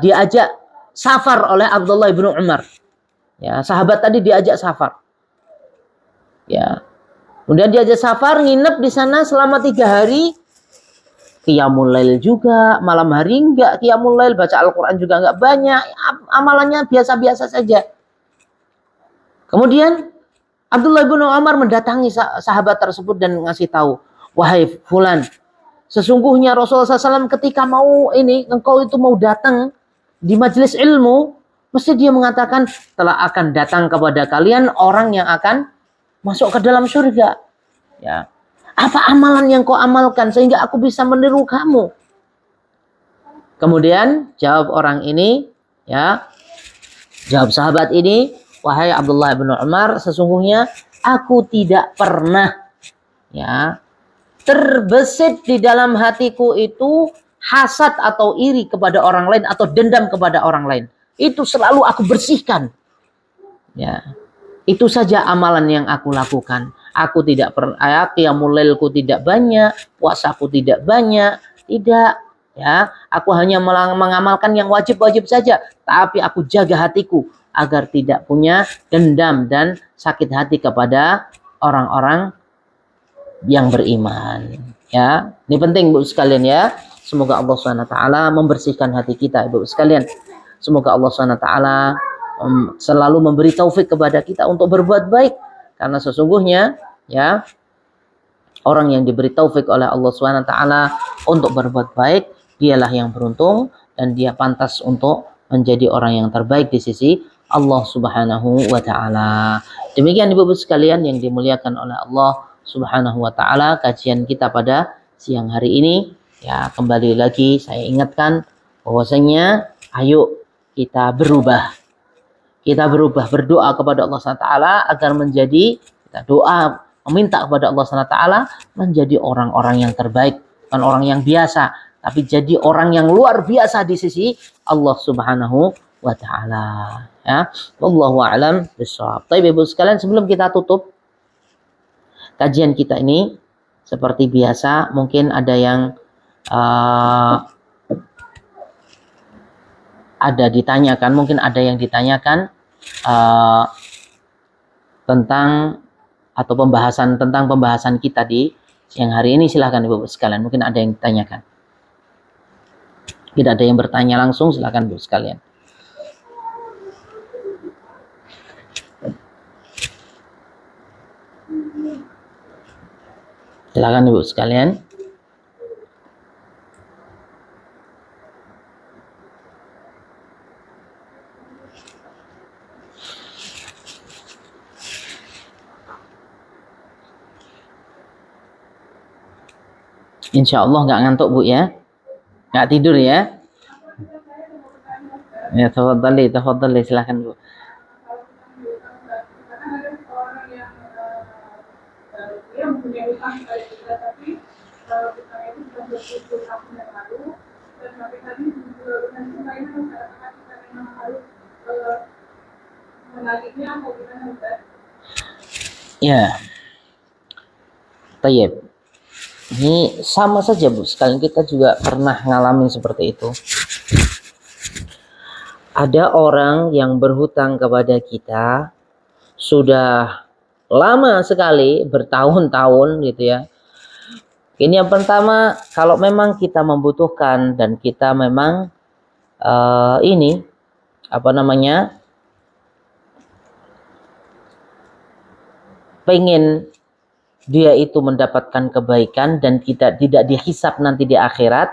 diajak safar oleh Abdullah bin Umar. Ya, sahabat tadi diajak safar. Ya. Kemudian diajak safar, nginep di sana selama 3 hari. Qiyamul lail juga, malam hari enggak qiyamul lail, baca Al-Qur'an juga enggak banyak, amalannya biasa-biasa saja. Kemudian Abdullah bin Umar mendatangi sahabat tersebut dan ngasih tahu, wahai fulan, sesungguhnya Rasulullah SAW ketika engkau itu mau datang di majelis ilmu, mesti dia mengatakan telah akan datang kepada kalian orang yang akan masuk ke dalam surga. Ya. Apa amalan yang kau amalkan sehingga aku bisa meniru kamu? Kemudian jawab orang ini, ya, jawab sahabat ini, wahai Abdullah bin Umar, sesungguhnya aku tidak pernah, ya, terbesit di dalam hatiku itu hasad atau iri kepada orang lain atau dendam kepada orang lain. Itu selalu aku bersihkan. Ya. Itu saja amalan yang aku lakukan. Aku tidak pernah, qiyamul lailku tidak banyak, puasaku tidak banyak, tidak, ya. Aku hanya mengamalkan yang wajib-wajib saja, tapi aku jaga hatiku agar tidak punya dendam dan sakit hati kepada orang-orang yang beriman. Ya, ini penting Bu sekalian ya. Semoga Allah SWT membersihkan hati kita, Ibu sekalian. Semoga Allah SWT selalu memberi taufik kepada kita untuk berbuat baik, karena sesungguhnya, ya, orang yang diberi taufik oleh Allah SWT untuk berbuat baik, dialah yang beruntung dan dia pantas untuk menjadi orang yang terbaik di sisi Allah Subhanahu wa taala. Demikian Ibu sekalian yang dimuliakan oleh Allah Subhanahu wa taala, kajian kita pada siang hari ini. Ya, kembali lagi saya ingatkan bahwasanya ayo kita berubah. Kita berubah, berdoa kepada Allah SWT agar kita doa meminta kepada Allah SWT menjadi orang-orang yang terbaik, bukan orang yang biasa, tapi jadi orang yang luar biasa di sisi Allah Subhanahu wa taala. Ya, wallahu a'lam bishawab. Baik Ibu sekalian, sebelum kita tutup kajian kita ini, seperti biasa mungkin ada yang mungkin ada yang ditanyakan tentang pembahasan kita di siang hari ini. Silahkan Ibu sekalian, mungkin ada yang ditanyakan. Tidak ada yang bertanya langsung, silahkan Ibu sekalian. Silahkan Ibu sekalian. Insya Allah nggak ngantuk Bu ya, nggak tidur ya. Ya, tafadhali, silahkan Bu. Ya, tayyib. Ini sama saja Bu, sekalian kita juga pernah ngalamin seperti itu. Ada orang yang berhutang kepada kita sudah lama sekali, bertahun-tahun gitu ya. Ini yang pertama, kalau memang kita membutuhkan dan kita memang pengen dia itu mendapatkan kebaikan dan kita tidak dihisap nanti di akhirat,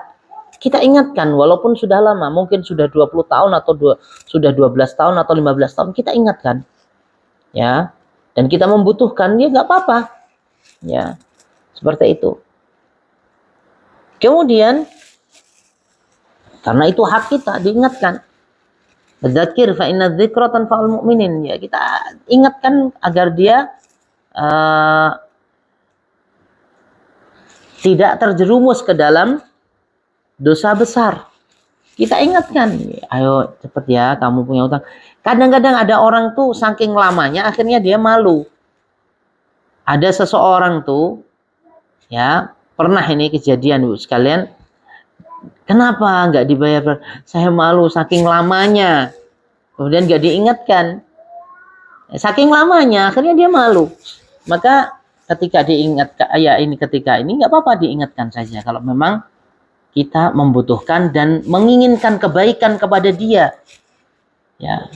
kita ingatkan walaupun sudah lama, mungkin sudah 20 tahun atau sudah 12 tahun atau 15 tahun, kita ingatkan. Ya. Dan kita membutuhkan, dia nggak apa-apa. Ya. Seperti itu. Kemudian karena itu hak kita diingatkan. Dzakir fa inna dzikra tanfa'ul mu'minin. Ya, kita ingatkan agar dia tidak terjerumus ke dalam dosa besar. Kita ingatkan, ayo cepet ya, kamu punya utang. Kadang-kadang ada orang tuh saking lamanya akhirnya dia malu. Ada seseorang tuh, ya, pernah ini kejadian Bu sekalian. Kenapa nggak dibayar? Saya malu saking lamanya. Kemudian nggak diingatkan. Saking lamanya akhirnya dia malu. Maka ketika diingatkan, ya ini ketika ini nggak apa-apa diingatkan saja kalau memang kita membutuhkan dan menginginkan kebaikan kepada dia. Ya.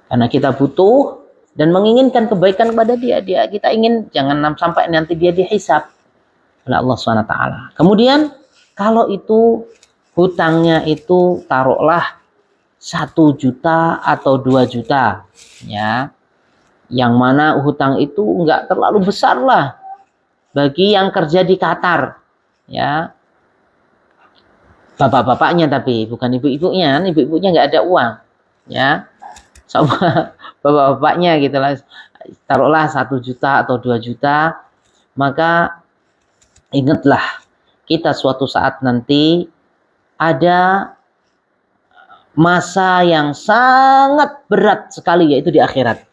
Karena kita butuh dan menginginkan kebaikan kepada dia, kita ingin jangan sampai nanti dia dihisab oleh Allah SWT. Kemudian kalau itu hutangnya itu taruhlah 1 juta atau 2 juta, ya, yang mana hutang itu enggak terlalu besar lah bagi yang kerja di Qatar, ya, bapak-bapaknya tapi bukan ibu-ibunya, ibu-ibunya nggak ada uang, ya, sama bapak-bapaknya gitulah, taruhlah 1 juta atau 2 juta, maka ingatlah kita suatu saat nanti ada masa yang sangat berat sekali, yaitu di akhirat.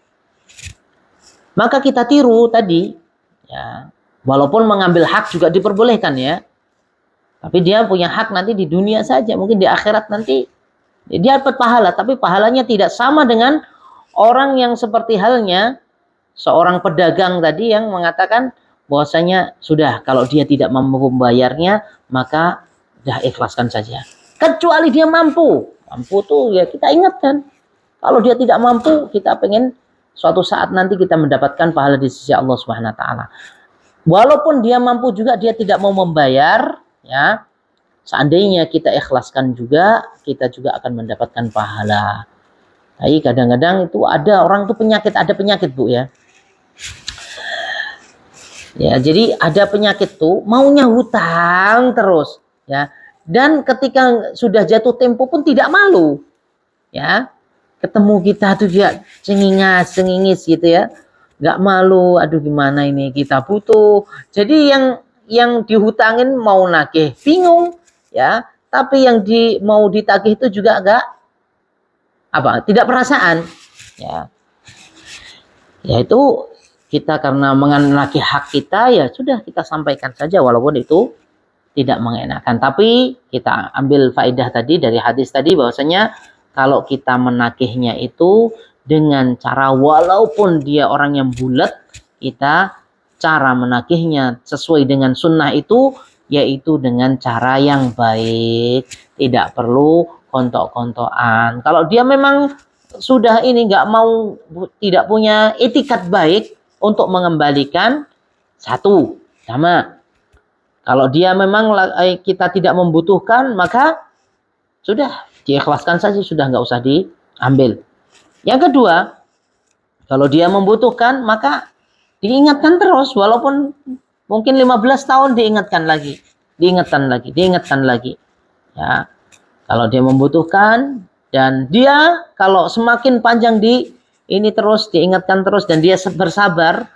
Maka kita tiru tadi, ya, walaupun mengambil hak juga diperbolehkan ya, tapi dia punya hak nanti di dunia saja, mungkin di akhirat nanti dia dapat pahala, tapi pahalanya tidak sama dengan orang yang seperti halnya seorang pedagang tadi yang mengatakan bahwasanya sudah kalau dia tidak mampu membayarnya maka dah ikhlaskan saja. Kecuali dia mampu. Mampu tuh ya kita ingatkan. Kalau dia tidak mampu, kita pengen suatu saat nanti kita mendapatkan pahala di sisi Allah Subhanahu wa taala. Walaupun dia mampu juga dia tidak mau membayar, ya. Seandainya kita ikhlaskan juga, kita juga akan mendapatkan pahala. Tapi kadang-kadang itu ada orang tuh ada penyakit Bu ya. Ya, jadi ada penyakit tuh maunya hutang terus, ya. Dan ketika sudah jatuh tempo pun tidak malu. Ya. Ketemu kita tuh dia cengingis gitu ya. Nggak malu, aduh gimana ini kita butuh. Jadi yang dihutangin mau nagih bingung, ya. Tapi yang mau ditagih itu juga tidak perasaan, ya. Yaitu kita karena mengenaki hak kita, ya sudah kita sampaikan saja walaupun itu tidak mengenakan. Tapi kita ambil faedah tadi dari hadis tadi bahwasanya kalau kita menagihnya itu dengan cara walaupun dia orang yang bulat, kita cara menagihnya sesuai dengan sunnah itu yaitu dengan cara yang baik, tidak perlu kontok-kontokan. Kalau dia memang sudah ini nggak mau, tidak punya etikat baik untuk mengembalikan, satu sama. Kalau dia memang kita tidak membutuhkan, maka sudah diikhlaskan saja, sudah nggak usah diambil. Yang kedua, kalau dia membutuhkan, maka diingatkan terus, walaupun mungkin 15 tahun diingatkan lagi. Ya, kalau dia membutuhkan dan dia kalau semakin panjang ini terus diingatkan terus dan dia bersabar,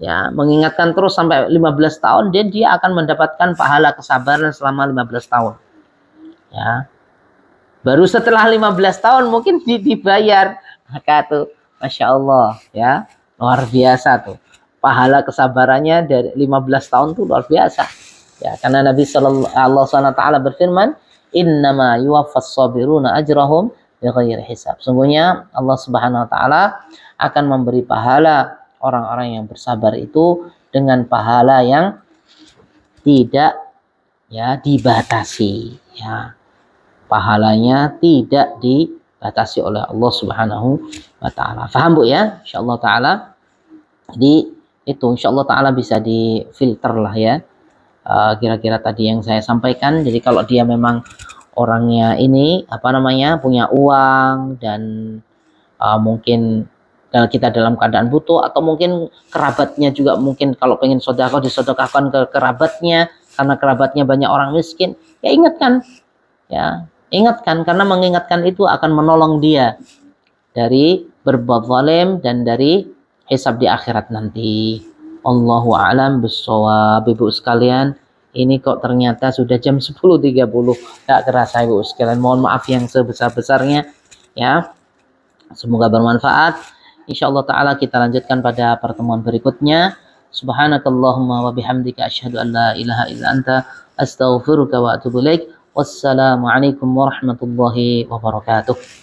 ya, mengingatkan terus sampai 15 tahun, dan dia akan mendapatkan pahala kesabaran selama 15 tahun. Ya. Baru setelah 15 tahun mungkin dibayar. Maka tuh Masya Allah, ya, luar biasa tuh. Pahala kesabarannya dari 15 tahun tuh luar biasa. Ya, karena Nabi sallallahu alaihi wasallam berfirman, "Innama yuwaffas sabiruna ajrahum bighairi hisab." Sungguhnya Allah Subhanahu wa taala akan memberi pahala orang-orang yang bersabar itu dengan pahala yang tidak, ya, dibatasi, ya. Pahalanya tidak dibatasi oleh Allah Subhanahu wa taala. Paham Bu ya? Insyaallah taala. Jadi itu insyaallah taala bisa difilter lah ya. Kira-kira tadi yang saya sampaikan. Jadi kalau dia memang orangnya ini punya uang dan mungkin kita dalam keadaan butuh, atau mungkin kerabatnya juga mungkin kalau pengen sedekah disedekahkan ke kerabatnya karena kerabatnya banyak orang miskin, ya ingatkan, ya. Ingatkan, karena mengingatkan itu akan menolong dia, dari berbuat zalim dan dari hisab di akhirat nanti. Allahu a'lam bissawab. Ibu sekalian, ini kok ternyata sudah jam 10.30. Tidak kerasa Ibu sekalian. Mohon maaf yang sebesar-besarnya ya. Semoga bermanfaat. Insyaallah taala kita lanjutkan pada pertemuan berikutnya. Subhanakallahumma wa bihamdika asyhadu an la ilaha illa anta astaghfiruka wa atubu ilaik. Wassalamualaikum warahmatullahi wabarakatuh.